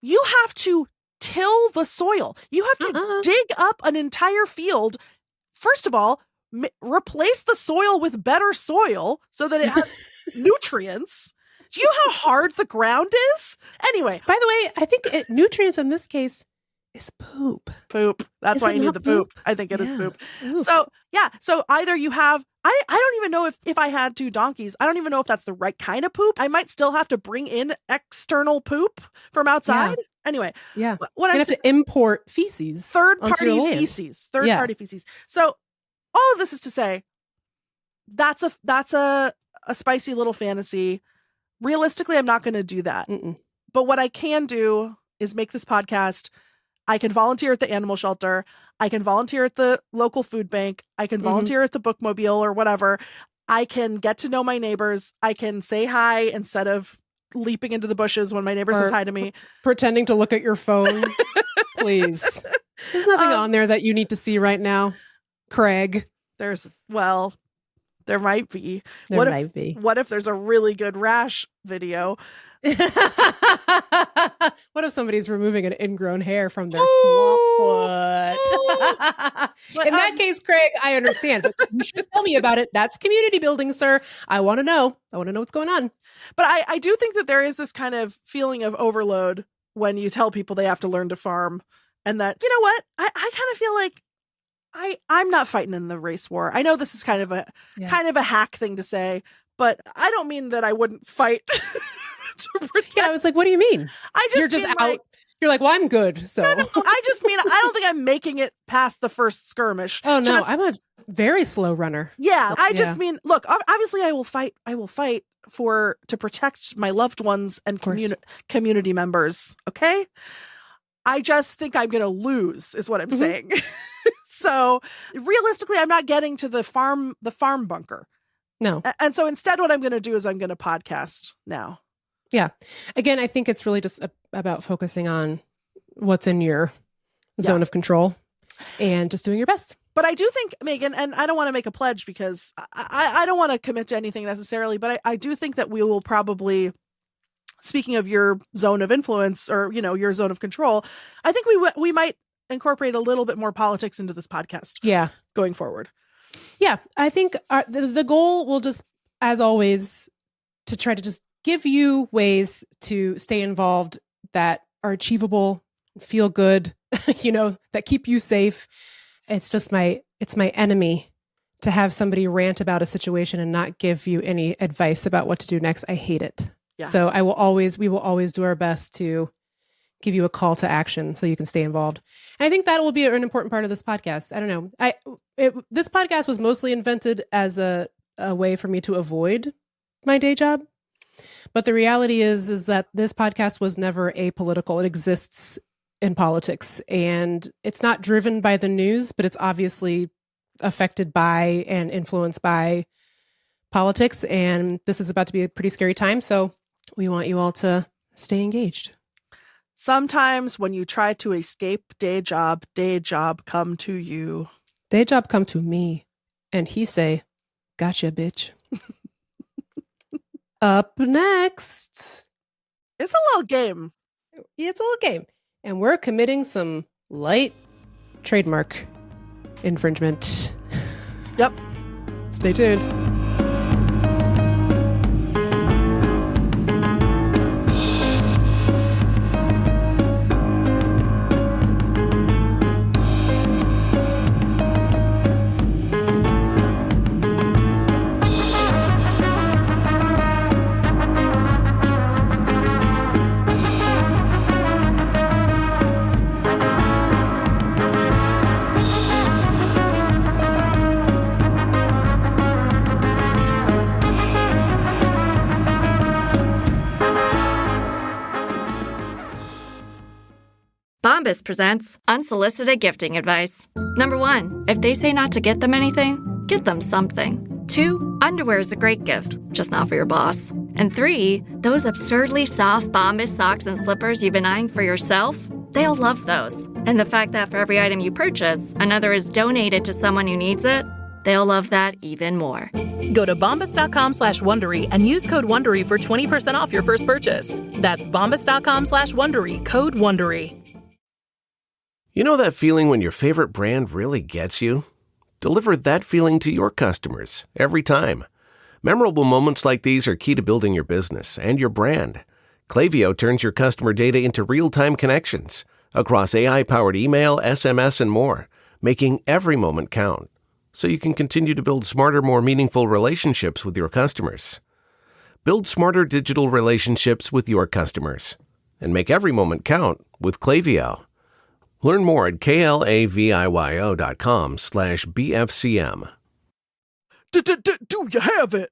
You have to till the soil. You have to dig up an entire field. First of all, replace the soil with better soil so that it has nutrients. Do you know how hard the ground is? Anyway. By the way, I think nutrients in this case is poop. Poop. That's why you need the poop. I think it is poop. Oof. So either you have, I don't even know if I had two donkeys, I don't even know if that's the right kind of poop. I might still have to bring in external poop from outside. Yeah. Anyway. Yeah. What I have to import feces. Third-party feces. Third-party feces. So all of this is to say, that's a spicy little fantasy. Realistically, I'm not going to do that. But what I can do is make this podcast. I can volunteer at the animal shelter. I can volunteer at the local food bank. I can volunteer at the bookmobile or whatever. I can get to know my neighbors. I can say hi instead of leaping into the bushes when my neighbor says hi to me. Pretending to look at your phone. Please. There's nothing on there that you need to see right now, Craig. There might be. There might be. What if there's a really good rash video? What if somebody's removing an ingrown hair from their swamp foot? In that case, Craig, I understand. But you should tell me about it. That's community building, sir. I want to know. I want to know what's going on. But I do think that there is this kind of feeling of overload when you tell people they have to learn to farm. And that, you know what? I kind of feel like I'm not fighting in the race war. I know this is kind of a hack thing to say, but I don't mean that I wouldn't fight to protect. Yeah, I was like, what do you mean? You're just out. You're like, well, I'm good. So no, I just mean, I don't think I'm making it past the first skirmish. Oh no, I'm a very slow runner. Yeah, I just mean, look, obviously I will fight to protect my loved ones and community members. Okay. I just think I'm going to lose is what I'm saying. So realistically, I'm not getting to the farm bunker. No. And so instead, what I'm going to do is I'm going to podcast now. Yeah. Again, I think it's really just about focusing on what's in your zone of control and just doing your best. But I do think, Meagan, and I don't want to make a pledge because I don't want to commit to anything necessarily, but I do think that we will probably, speaking of your zone of influence or, your zone of control, I think we might incorporate a little bit more politics into this podcast. Yeah. Going forward. Yeah. I think the goal will just, as always, to try to just give you ways to stay involved that are achievable, feel good, that keep you safe. It's just it's my enemy to have somebody rant about a situation and not give you any advice about what to do next. I hate it. Yeah. So we will always do our best to give you a call to action so you can stay involved. And I think that will be an important part of this podcast. I don't know. This podcast was mostly invented as a way for me to avoid my day job. But the reality is that this podcast was never apolitical. It exists in politics, and it's not driven by the news, but it's obviously affected by and influenced by politics. And this is about to be a pretty scary time. So we want you all to stay engaged. Sometimes when you try to escape day job come to you. Day job come to me. And he say, gotcha, bitch. Up next. It's a little game. It's a little game. And we're committing some light trademark infringement. Yep. Stay tuned. Bombas presents unsolicited gifting advice. Number 1, if they say not to get them anything, get them something. 2, underwear is a great gift, just not for your boss. And 3, those absurdly soft Bombas socks and slippers you've been eyeing for yourself, they'll love those. And the fact that for every item you purchase, another is donated to someone who needs it, they'll love that even more. Go to bombas.com/Wondery and use code Wondery for 20% off your first purchase. That's bombas.com/Wondery, code Wondery. You know that feeling when your favorite brand really gets you? Deliver that feeling to your customers every time. Memorable moments like these are key to building your business and your brand. Klaviyo turns your customer data into real-time connections across AI-powered email, SMS, and more, making every moment count, so you can continue to build smarter, more meaningful relationships with your customers. Build smarter digital relationships with your customers and make every moment count with Klaviyo. Learn more at klaviyo.com/BFCM. Do you have it?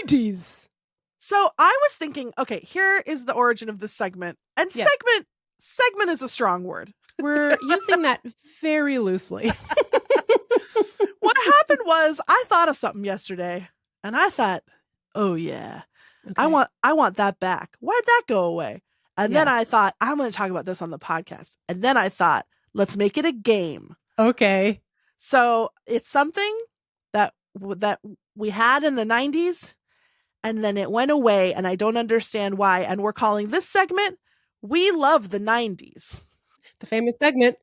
90s. So I was thinking, okay, here is the origin of this segment. And Yes. segment is a strong word. We're using that very loosely. What happened was I thought of something yesterday and I thought, oh yeah, Okay. I want that back. Why'd that go away? And then Yeah. I thought, I'm going to talk about this on the podcast. And then I thought, let's make it a game. Okay. So it's something that we had in the 90s and then it went away and I don't understand why. And we're calling this segment, We Love the 90s. The famous segment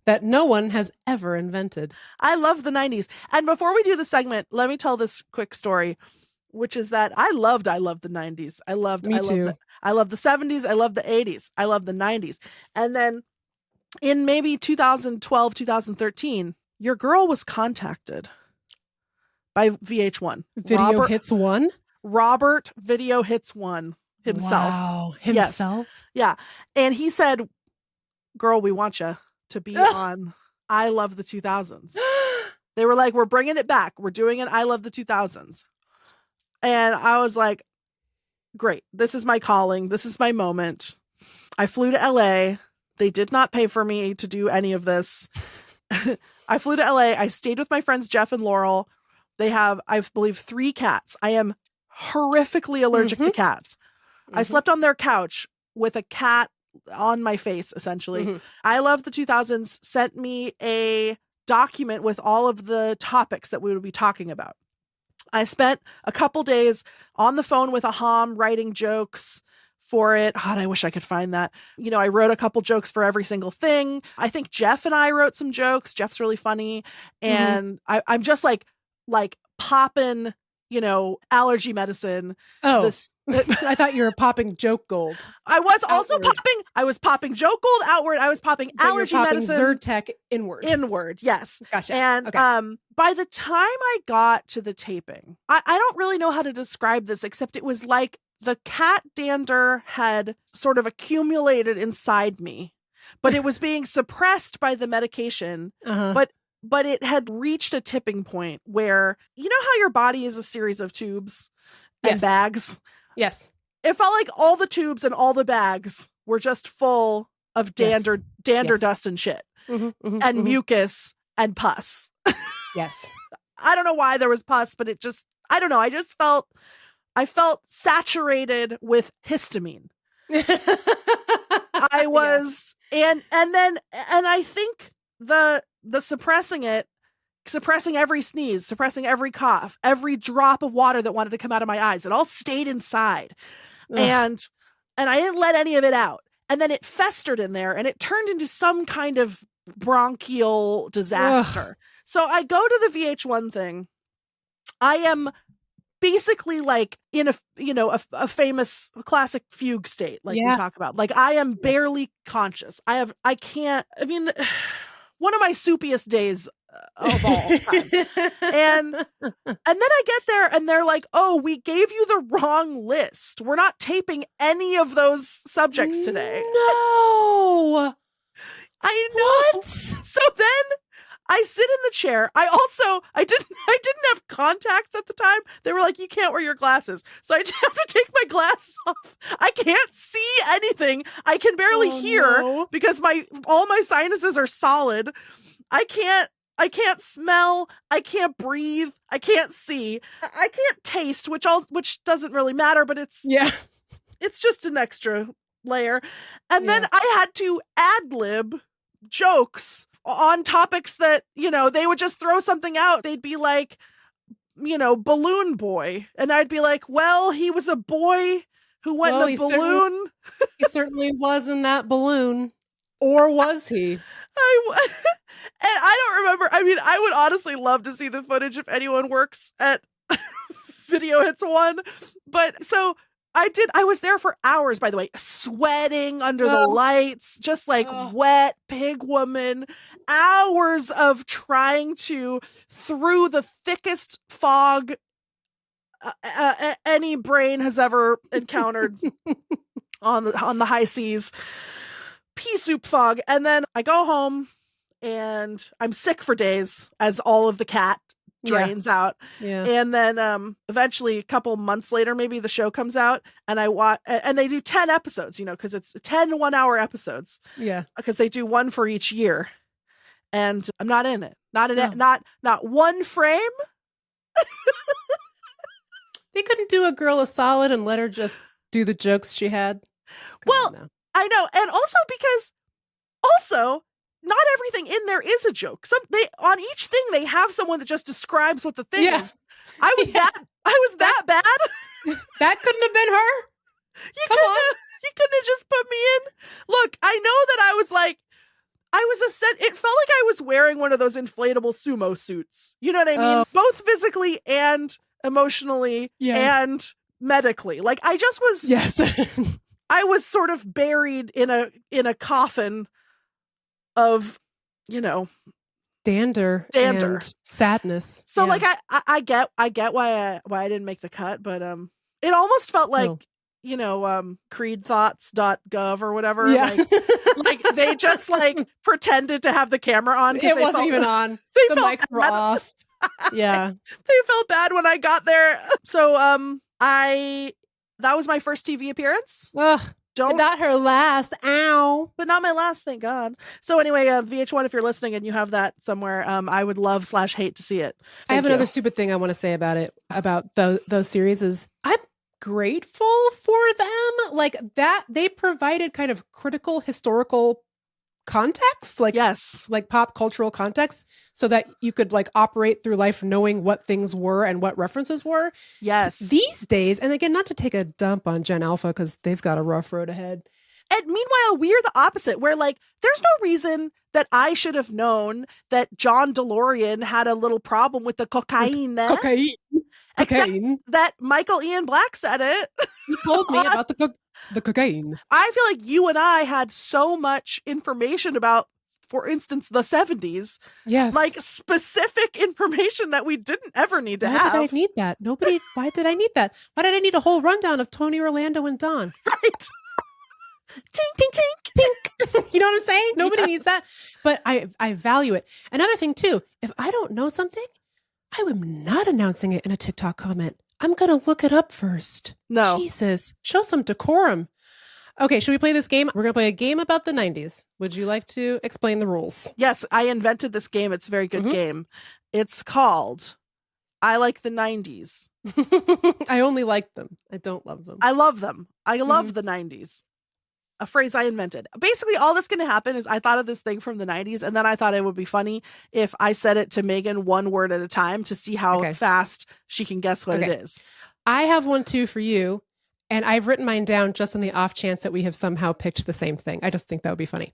that no one has ever invented. I love the 90s. And before we do the segment, let me tell this quick story, which is that I loved the 90s. I loved the 70s. I love the 80s. I love the 90s. And then in maybe 2012, 2013, your girl was contacted by VH1. Video Hits One? Robert Video Hits One himself. Wow. Himself? Yes. Yeah. And he said, girl, we want you to be on I Love the 2000s. They were like, we're bringing it back. We're doing an I Love the 2000s. And I was like, great. This is my calling. This is my moment. I flew to LA. They did not pay for me to do any of this. I flew to LA. I stayed with my friends, Jeff and Laurel. They have, I believe, 3 cats. I am horrifically allergic to cats. I slept on their couch with a cat on my face, essentially. I Love the 2000s sent me a document with all of the topics that we would be talking about. I spent a couple days on the phone with Aham writing jokes for it. God, I wish I could find that. You know, I wrote a couple jokes for every single thing. I think Jeff and I wrote some jokes. Jeff's really funny. And I'm just like popping, you know, allergy medicine. Oh, I thought you were popping joke gold. I was also popping joke gold outward. I was popping allergy medicine. Zyrtec inward. Inward, yes. Gotcha. And okay. By the time I got to the taping, I don't really know how to describe this, except it was like the cat dander had sort of accumulated inside me, but it was being suppressed by the medication. But it had reached a tipping point where, you know how your body is a series of tubes and bags? Yes. It felt like all the tubes and all the bags were just full of dander dust and shit and mucus and pus. Yes. I don't know why there was pus, but I don't know. I felt saturated with histamine. I was, and I think the suppressing every sneeze, suppressing every cough, every drop of water that wanted to come out of my eyes, it all stayed inside. Ugh. And I didn't let any of it out. And then it festered in there and it turned into some kind of bronchial disaster. Ugh. So I go to the VH1 thing. I am basically like in a famous classic fugue state, like we talk about. Like I am barely conscious. One of my soupiest days of all time. And then I get there and they're like, oh, we gave you the wrong list. We're not taping any of those subjects today. No. I know. What? So then I sit in the chair. I didn't have contacts at the time. They were like, you can't wear your glasses. So I have to take my glasses off. I can't see anything. I can barely hear because all my sinuses are solid. I can't smell. I can't breathe. I can't see. I can't taste, which doesn't really matter, but it's just an extra layer. And then I had to ad-lib jokes on topics that, they would just throw something out. They'd be like, balloon boy. And I'd be like, well, he was a boy who went in a balloon. He certainly was in that balloon. Or was he? And I don't remember. I mean, I would honestly love to see the footage if anyone works at Video Hits One. But so I was there for hours, by the way, sweating under the lights, just like wet pig woman, hours of trying to, through the thickest fog any brain has ever encountered on the high seas, pea soup fog. And then I go home and I'm sick for days, as all of the cat drains out. Yeah. And then eventually a couple months later, maybe the show comes out and I watch, and they do 10 episodes, because it's 10 1-hour episodes. Yeah. Because they do one for each year. And I'm not in it. Not in it. Not one frame. They couldn't do a girl a solid and let her just do the jokes she had. I know. And also because not everything in there is a joke. On each thing they have someone that just describes what the thing is. I was that bad. That couldn't have been her. You couldn't have just put me in. Look, I know that I was like, it felt like I was wearing one of those inflatable sumo suits. You know what I mean? Both physically and emotionally and medically. Like I just was. Yes. I was sort of buried in a coffin of, dander and sadness. So like I get why I didn't make the cut, but it almost felt like creedthoughts.gov or whatever. Yeah. Like they just like pretended to have the camera on. It wasn't even on. The mics were off. Yeah. They felt bad when I got there. So that was my first TV appearance. Ugh. Not her last. Ow. But not my last, thank God. So anyway, VH1, if you're listening and you have that somewhere, I would love /hate to see it. I have another stupid thing I want to say about it, about those series is I'm grateful for them. Like that they provided kind of critical historical context, like pop cultural context, so that you could like operate through life knowing what things were and what references were. Yes. These days, and again, not to take a dump on Gen Alpha because they've got a rough road ahead. And meanwhile, we're the opposite, where like there's no reason that I should have known that John DeLorean had a little problem with the cocaine. Except that Michael Ian Black said it. He told me about the cocaine. I feel like you and I had so much information about, for instance, the 70s. Yes. Like specific information that we didn't ever need to have. Why did I need that? Why did I need that? Why did I need a whole rundown of Tony, Orlando, and Don? Right. Tink, tink, tink, tink. You know what I'm saying? Nobody needs that. But I value it. Another thing too, if I don't know something, I am not announcing it in a TikTok comment. I'm going to look it up first. No. Jesus. Show some decorum. Okay, should we play this game? We're going to play a game about the 90s. Would you like to explain the rules? Yes, I invented this game. It's a very good game. It's called I Like the 90s. I only like them. I don't love them. I love them. I love the 90s. A phrase I invented. Basically, all that's going to happen is I thought of this thing from the 90s, and then I thought it would be funny if I said it to Meagan one word at a time to see how fast she can guess what it is. I have one too for you, and I've written mine down just on the off chance that we have somehow picked the same thing. I just think that would be funny.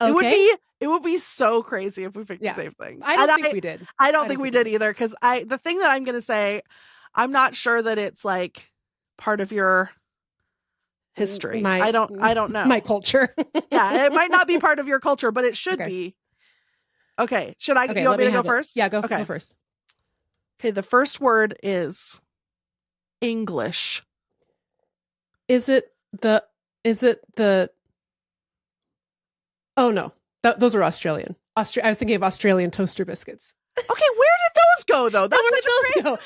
Okay. It would be so crazy if we picked the same thing. I don't think we did. I don't think we did either, because the thing that I'm going to say, I'm not sure that it's like part of your history. I don't know. My culture. Yeah, it might not be part of your culture, but it should be. Okay. Should I? You want me to go first? Yeah, go first. Okay, the first word is English. Is it the Oh no. Those are Australian. I was thinking of Australian toaster biscuits. Okay, where did those go though? That's where did those go?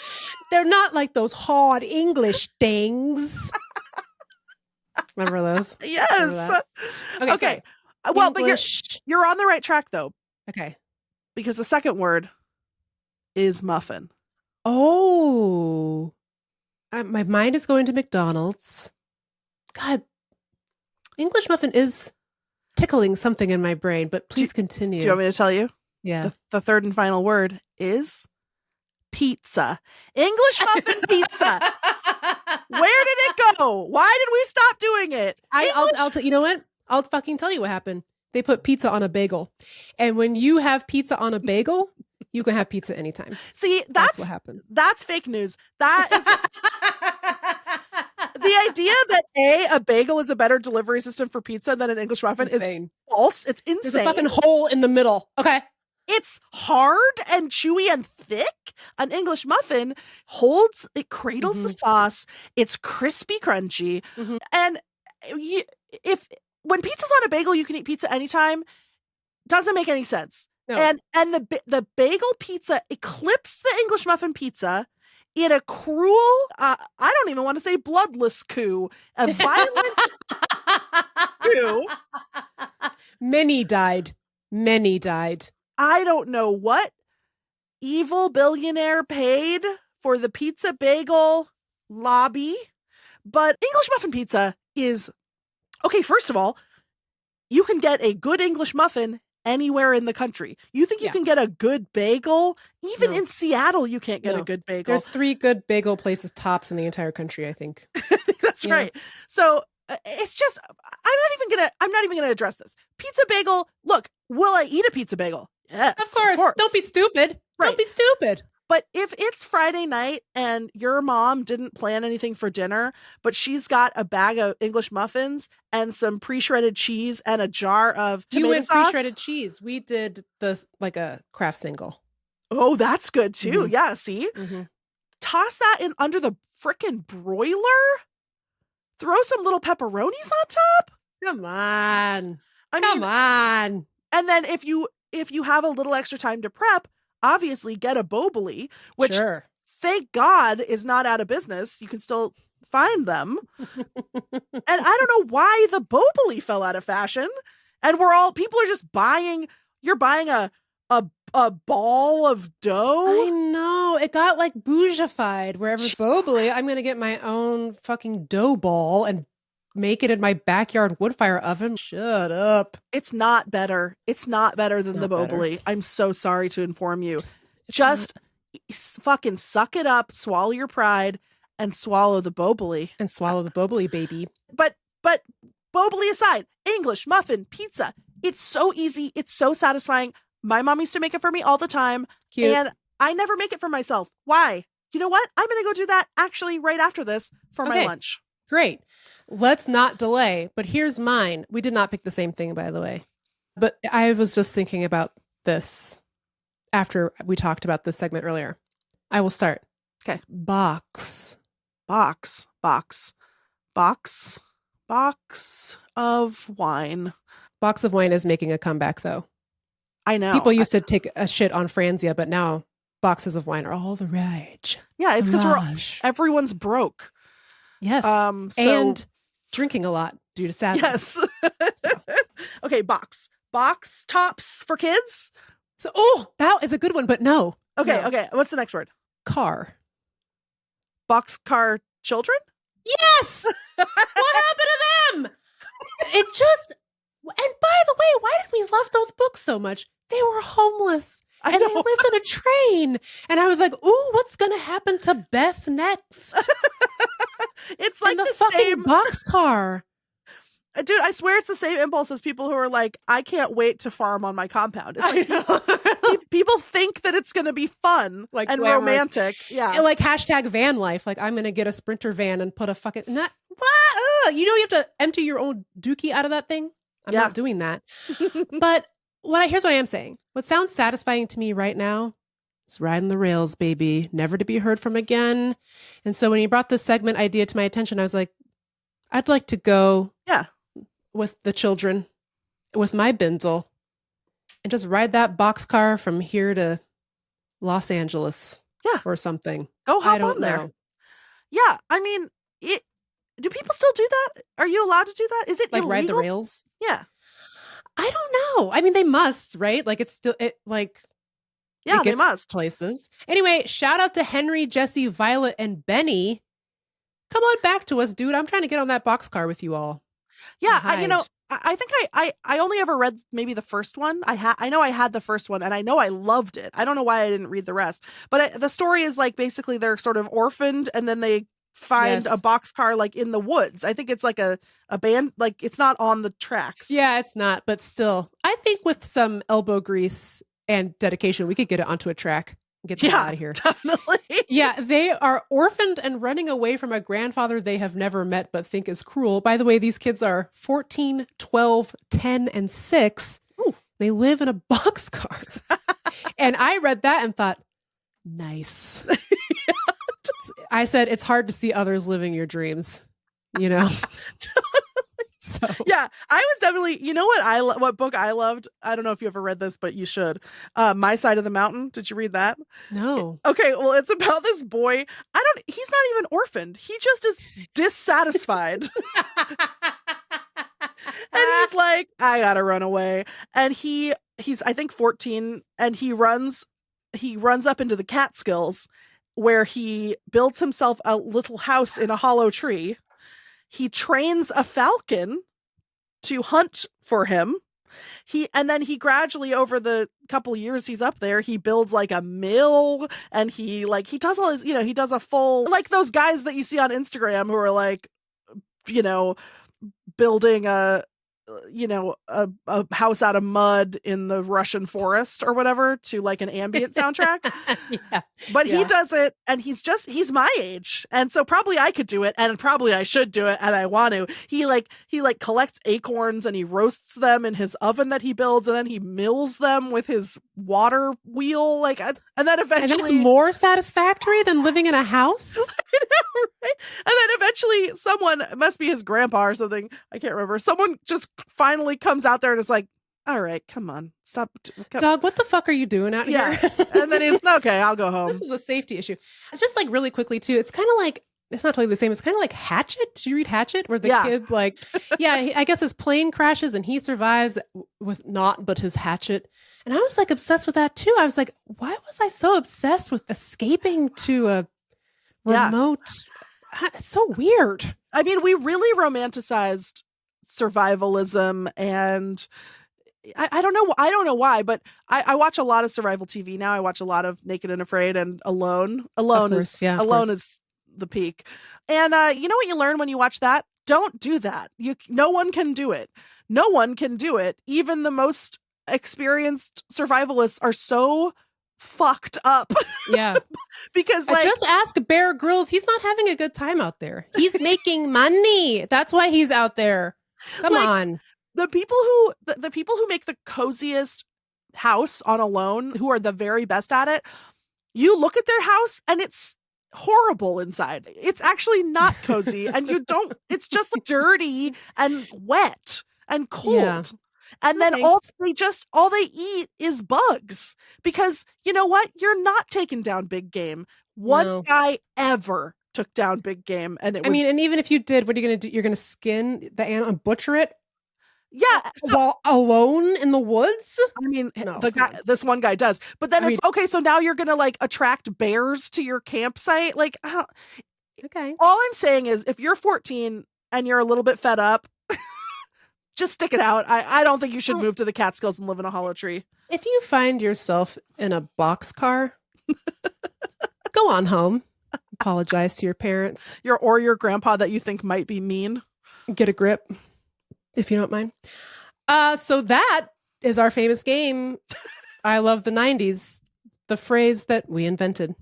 They're not like those hard English things. Remember those? Yes. Remember Okay. Well, English. But you're on the right track though. Okay. Because the second word is muffin. Oh. My mind is going to McDonald's. God. English muffin is tickling something in my brain, but please continue. Do you want me to tell you? Yeah. The third and final word is pizza. English muffin pizza. Where did it go? Why did we stop doing it? I'll tell you know what? I'll fucking tell you what happened. They put pizza on a bagel. And when you have pizza on a bagel, you can have pizza anytime. See, that's what happened. That's fake news. That is the idea that a bagel is a better delivery system for pizza than an English muffin is false. It's insane. There's a fucking hole in the middle. Okay. It's hard and chewy and thick. An English muffin cradles the sauce. It's crispy, crunchy. And when pizza's on a bagel, you can eat pizza anytime. Doesn't make any sense. No. And the bagel pizza eclipsed the English muffin pizza in a cruel, I don't even want to say bloodless coup, a violent coup. Many died. I don't know what evil billionaire paid for the pizza bagel lobby, but English muffin pizza is, okay, first of all, you can get a good English muffin anywhere in the country. You think you can get a good bagel? Even in Seattle, you can't get a good bagel. There's 3 good bagel places tops in the entire country, I think. I think that's right. So it's just, I'm not even gonna address this. Pizza bagel, look, will I eat a pizza bagel? Yes, Of course. Don't be stupid. Right. Don't be stupid. But if it's Friday night and your mom didn't plan anything for dinner, but she's got a bag of English muffins and some pre-shredded cheese and a jar of tomato You went sauce. pre-shredded cheese. We did this like a Kraft single. Oh, that's good too. Mhm. Yeah, see? Mm-hmm. Toss that in under the frickin' broiler. Throw some little pepperonis on top. Come on. Come on. And then if you have a little extra time to prep, obviously get a Boboli, which thank God is not out of business. You can still find them. And I don't know why the Boboli fell out of fashion. And people are just you're buying a ball of dough. I know. It got like bougified wherever Boboli. I'm going to get my own fucking dough ball and make it in my backyard wood fire oven. Shut up. It's not better. It's not better than the Boboli. I'm so sorry to inform you. Just fucking suck it up, swallow your pride, and swallow the Boboli. And swallow the Boboli, baby. But Boboli aside, English muffin pizza. It's so easy. It's so satisfying. My mom used to make it for me all the time. Cute. And I never make it for myself. Why? You know what? I'm going to go do that actually right after this for my lunch. Great. Let's not delay. But here's mine. We did not pick the same thing, by the way. But I was just thinking about this after we talked about this segment earlier. I will start. Okay. Box of wine. Box of wine is making a comeback, though. I know. People used to take a shit on Franzia, but now boxes of wine are all the rage. Yeah, it's because everyone's broke. Yes. And drinking a lot due to sadness. Yes. Okay, box tops for kids. So, that is a good one, but no. Okay. What's the next word? Car. Boxcar children? Yes. What happened to them? It just. And by the way, why did we love those books so much? They were homeless. And they lived on a train. And I was like, ooh, what's going to happen to Beth next? It's like the fucking same boxcar. Dude, I swear it's the same impulse as people who are like, I can't wait to farm on my compound. It's like, people think that it's going to be fun and glamorous. romantic. Yeah. And like hashtag van life. Like, I'm going to get a Sprinter van and put a fucking... You have to empty your own dookie out of that thing? I'm not doing that. But here's what I am saying. What sounds satisfying to me right now is riding the rails, baby. Never to be heard from again. And so when you brought this segment idea to my attention, I was like, I'd like to go with the children, with my bindle, and just ride that boxcar from here to Los Angeles or something. Go hop I don't on there. know. Yeah. I mean, do people still do that? Are you allowed to do that? Is it like illegal? Ride the rails? Yeah. I don't know. I mean, they must, right? Like it's still they must places. Anyway, shout out to Henry, Jesse, Violet, and Benny. Come on back to us, dude. I'm trying to get on that boxcar with you all. Yeah, I think I only ever read maybe the first one. I know I had the first one, and I know I loved it. I don't know why I didn't read the rest. But the story is like basically they're sort of orphaned, and then they find a boxcar like in the woods. I think it's like a band, like it's not on the tracks. Yeah, it's not, but still, I think with some elbow grease and dedication, we could get it onto a track and get them out of here. Definitely. Yeah, they are orphaned and running away from a grandfather they have never met but think is cruel. By the way, these kids are 14, 12, 10, and 6. Ooh. They live in a boxcar. And I read that and thought, nice. I said, it's hard to see others living your dreams, you know? So yeah, I was definitely, you know what what book I loved? I don't know if you ever read this, but you should. My Side of the Mountain. Did you read that? No. Okay, well, it's about this boy. He's not even orphaned. He just is dissatisfied. And he's like, I gotta run away. And he's I think 14, and he runs up into the Catskills, where he builds himself a little house in a hollow tree. He trains a falcon to hunt for him. And then he gradually, over the couple years he's up there, he builds like a mill, and he does all his, he does a full, like those guys that you see on Instagram who are like, building a house out of mud in the Russian forest or whatever to like an ambient soundtrack. Yeah. But he does it, and he's my age. And so probably I could do it, and probably I should do it, and I want to. He collects acorns, and he roasts them in his oven that he builds, and then he mills them with his water wheel. And then eventually. And that's more satisfactory than living in a house? I know, right? And then eventually someone, it must be his grandpa or something, I can't remember, someone just finally comes out there and is like, all right, come on, stop. Dog, what the fuck are you doing out here? And then he's, okay, I'll go home. This is a safety issue. It's just like really quickly too. It's kind of like, it's not totally the same. It's kind of like Hatchet. Did you read Hatchet? Where the kid I guess his plane crashes and he survives with naught but his hatchet. And I was like obsessed with that too. I was like, why was I so obsessed with escaping to a remote? It's so weird. I mean, we really romanticized survivalism, and I don't know why, but I watch a lot of survival TV now. I watch a lot of Naked and Afraid and Alone. Alone is the peak. And you know what you learn when you watch that? Don't do that. No one can do it. No one can do it. Even the most experienced survivalists are so fucked up. Yeah. Because just ask Bear Grylls. He's not having a good time out there. He's making money. That's why he's out there. Come on. The people who make the coziest house on Alone, who are the very best at it, you look at their house and it's horrible inside. It's actually not cozy, and it's just dirty and wet and cold. Yeah. And then all they eat is bugs, because you know what? You're not taking down big game. One guy ever took down big game, and and even if you did, what are you going to do? You're going to skin the animal and butcher it? Yeah. While alone in the woods? I mean, this one guy does. But then okay, so now you're going to attract bears to your campsite? Okay. All I'm saying is, if you're 14 and you're a little bit fed up, just stick it out. I don't think you should move to the Catskills and live in a hollow tree. If you find yourself in a boxcar, go on home. Apologize to your parents. Or your grandpa that you think might be mean. Get a grip, if you don't mind. So that is our famous game. I love the 90s. The phrase that we invented.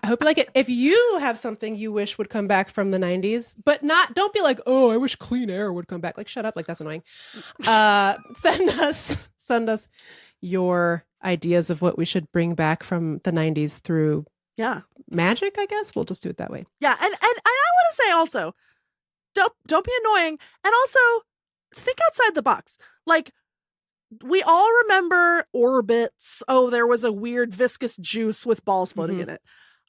I hope you like it. If you have something you wish would come back from the 90s, but don't be like, oh, I wish Clean Air would come back. Shut up. That's annoying. Send us your ideas of what we should bring back from the 90s through magic, I guess. We'll just do it that way. Yeah. And I want to say also, don't be annoying. And also think outside the box. We all remember Orbits. Oh, there was a weird viscous juice with balls floating in it.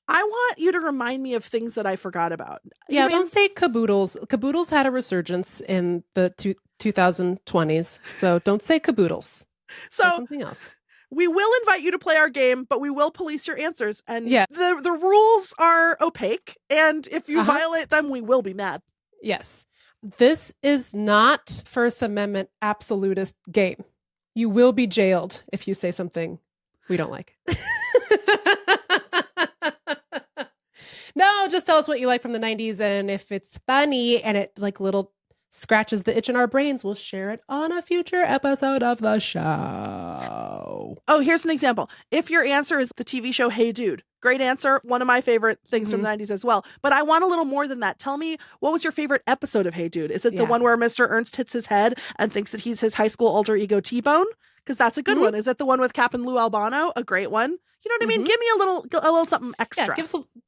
I want you to remind me of things that I forgot about. Yeah, don't say caboodles. Caboodles had a resurgence in the 2020s. So don't say caboodles. Say something else. We will invite you to play our game, but we will police your answers. And the rules are opaque. And if you violate them, we will be mad. Yes. This is not First Amendment absolutist game. You will be jailed if you say something we don't like. No, just tell us what you like from the 90s. And if it's funny and it little scratches the itch in our brains, we'll share it on a future episode of the show. Oh, here's an example. If your answer is the TV show Hey Dude, great answer. One of my favorite things from the 90s as well. But I want a little more than that. Tell me, what was your favorite episode of Hey Dude? Is it the one where Mr. Ernst hits his head and thinks that he's his high school alter ego T-Bone? Because that's a good one. Is it the one with Captain Lou Albano? A great one. You know what I mean? Give me a little something extra. Yeah,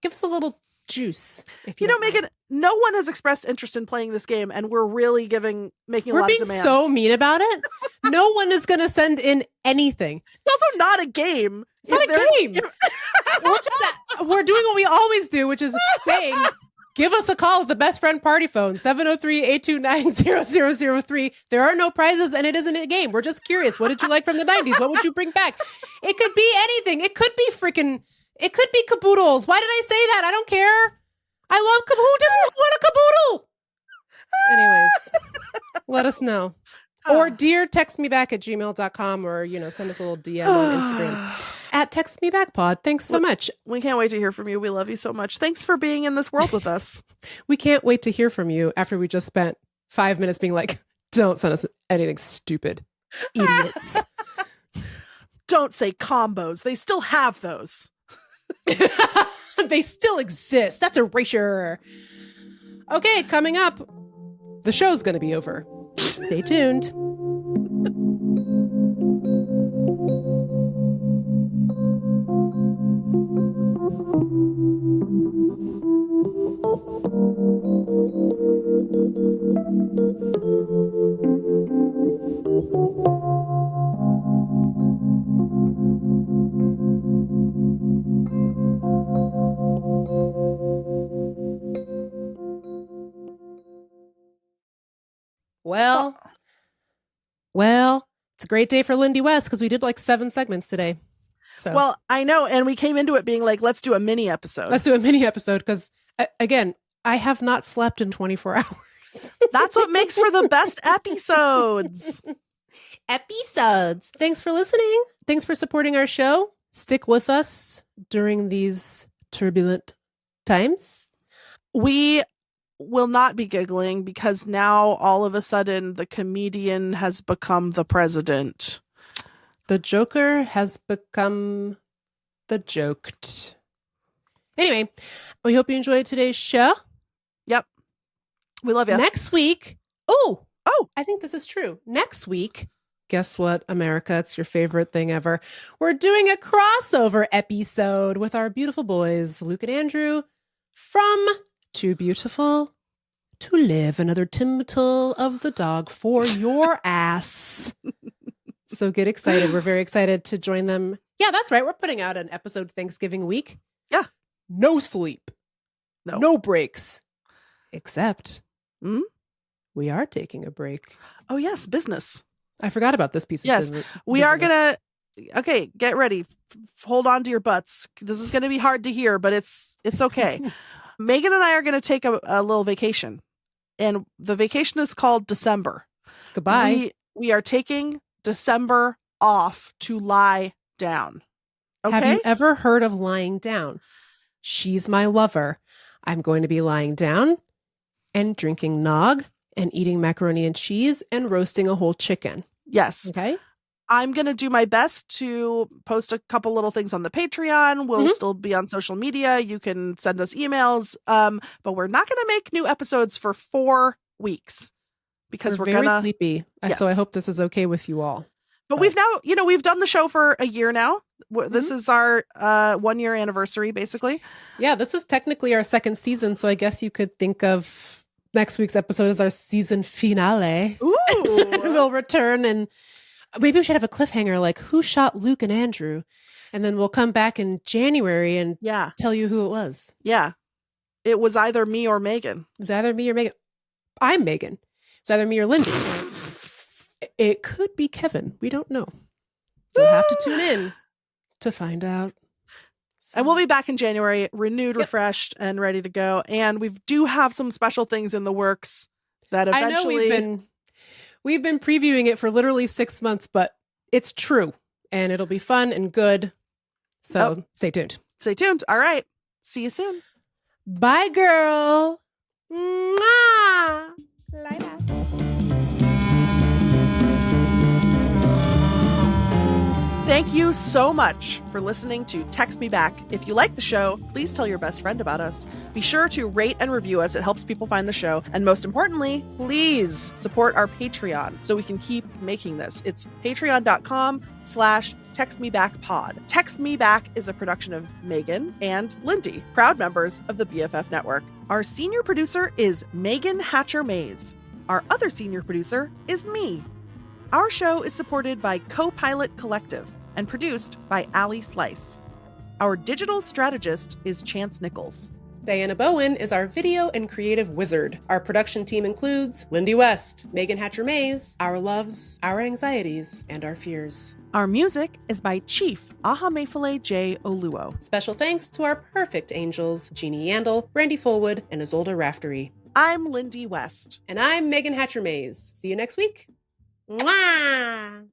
give us a little juice. If you know, Meagan, no one has expressed interest in playing this game, and we're really making a lot of demands. We're being so mean about it. No one is going to send in anything. It's also not a game. It's not a game. We're doing what we always do, which is saying, give us a call at the Best Friend Party phone, 703-829-0003. There are no prizes, and it isn't a game. We're just curious. What did you like from the 90s? What would you bring back? It could be anything. It could be caboodles. Why did I say that? I don't care. I love caboodle. Who didn't want a caboodle? Anyways, let us know. Or dear textmeback@gmail.com, or, send us a little DM on Instagram at textmebackpod. Thanks so much. We can't wait to hear from you. We love you so much. Thanks for being in this world with us. We can't wait to hear from you after we just spent 5 minutes being like, don't send us anything stupid. Idiots. Don't say combos. They still have those. They still exist. That's erasure. Okay, coming up, the show's going to be over. Stay tuned. Well, it's a great day for Lindy West because we did like 7 segments today. So. Well, I know. And we came into it being like, let's do a mini episode. Because, again, I have not slept in 24 hours. That's what makes for the best episodes. Thanks for listening. Thanks for supporting our show. Stick with us during these turbulent times. We will not be giggling because now all of a sudden the comedian has become the president. The Joker has become the joked. Anyway, we hope you enjoyed today's show. Yep. We love you. Next week. Oh, I think this is true. Next week, guess what, America? It's your favorite thing ever. We're doing a crossover episode with our beautiful boys, Luke and Andrew, from Too Beautiful to Live, another Timtal of the Dog for your ass. So get excited. We're very excited to join them. Yeah, that's right. We're putting out an episode Thanksgiving week. Yeah. No sleep. No breaks. Except we are taking a break. Oh, yes. Business. I forgot about this piece of business. Yes. We are going to... Okay, get ready. Hold on to your butts. This is going to be hard to hear, but it's okay. Meagan and I are going to take a little vacation. And the vacation is called December. Goodbye. We are taking December off to lie down. Okay? Have you ever heard of lying down? She's my lover. I'm going to be lying down and drinking nog and eating macaroni and cheese and roasting a whole chicken. Yes. Okay. I'm going to do my best to post a couple little things on the Patreon. We'll still be on social media. You can send us emails. But we're not going to make new episodes for 4 weeks because we're very sleepy. Yes. So I hope this is okay with you all. But we've now, we've done the show for a year now. This is our 1-year anniversary, basically. Yeah, this is technically our 2nd season. So I guess you could think of next week's episode as our season finale. Ooh. We'll return and maybe we should have a cliffhanger like who shot Luke and Andrew? And then we'll come back in January and tell you who it was. Yeah. It was either me or Meagan. It was either me or Meagan. I'm Meagan. It's either me or Lindy. It could be Kevin. We don't know. You'll have to tune in to find out. So. And we'll be back in January, renewed, refreshed, and ready to go. And we do have some special things in the works that eventually... I know we've been previewing it for literally 6 months, but it's true. And it'll be fun and good. So stay tuned. Stay tuned. All right. See you soon. Bye, girl. Mwah. Later. Thank you so much for listening to Text Me Back. If you like the show, please tell your best friend about us. Be sure to rate and review us. It helps people find the show. And most importantly, please support our Patreon so we can keep making this. It's patreon.com/textmebackpod. Text Me Back is a production of Meagan and Lindy, proud members of the BFF Network. Our senior producer is Meagan Hatcher-Mays. Our other senior producer is me. Our show is supported by COPILOT Collective and produced by Alli Slice. Our digital strategist is Chance Nichols. Diana Bowen is our video and creative wizard. Our production team includes Lindy West, Meagan Hatcher-Mays, our loves, our anxieties, and our fears. Our music is by Chief Ahamefule J. Oluo. Special thanks to our perfect angels, Jeannie Yandel, Brandi Fullwood, and Isolde Raftery. I'm Lindy West. And I'm Meagan Hatcher-Mays. See you next week. Mwah!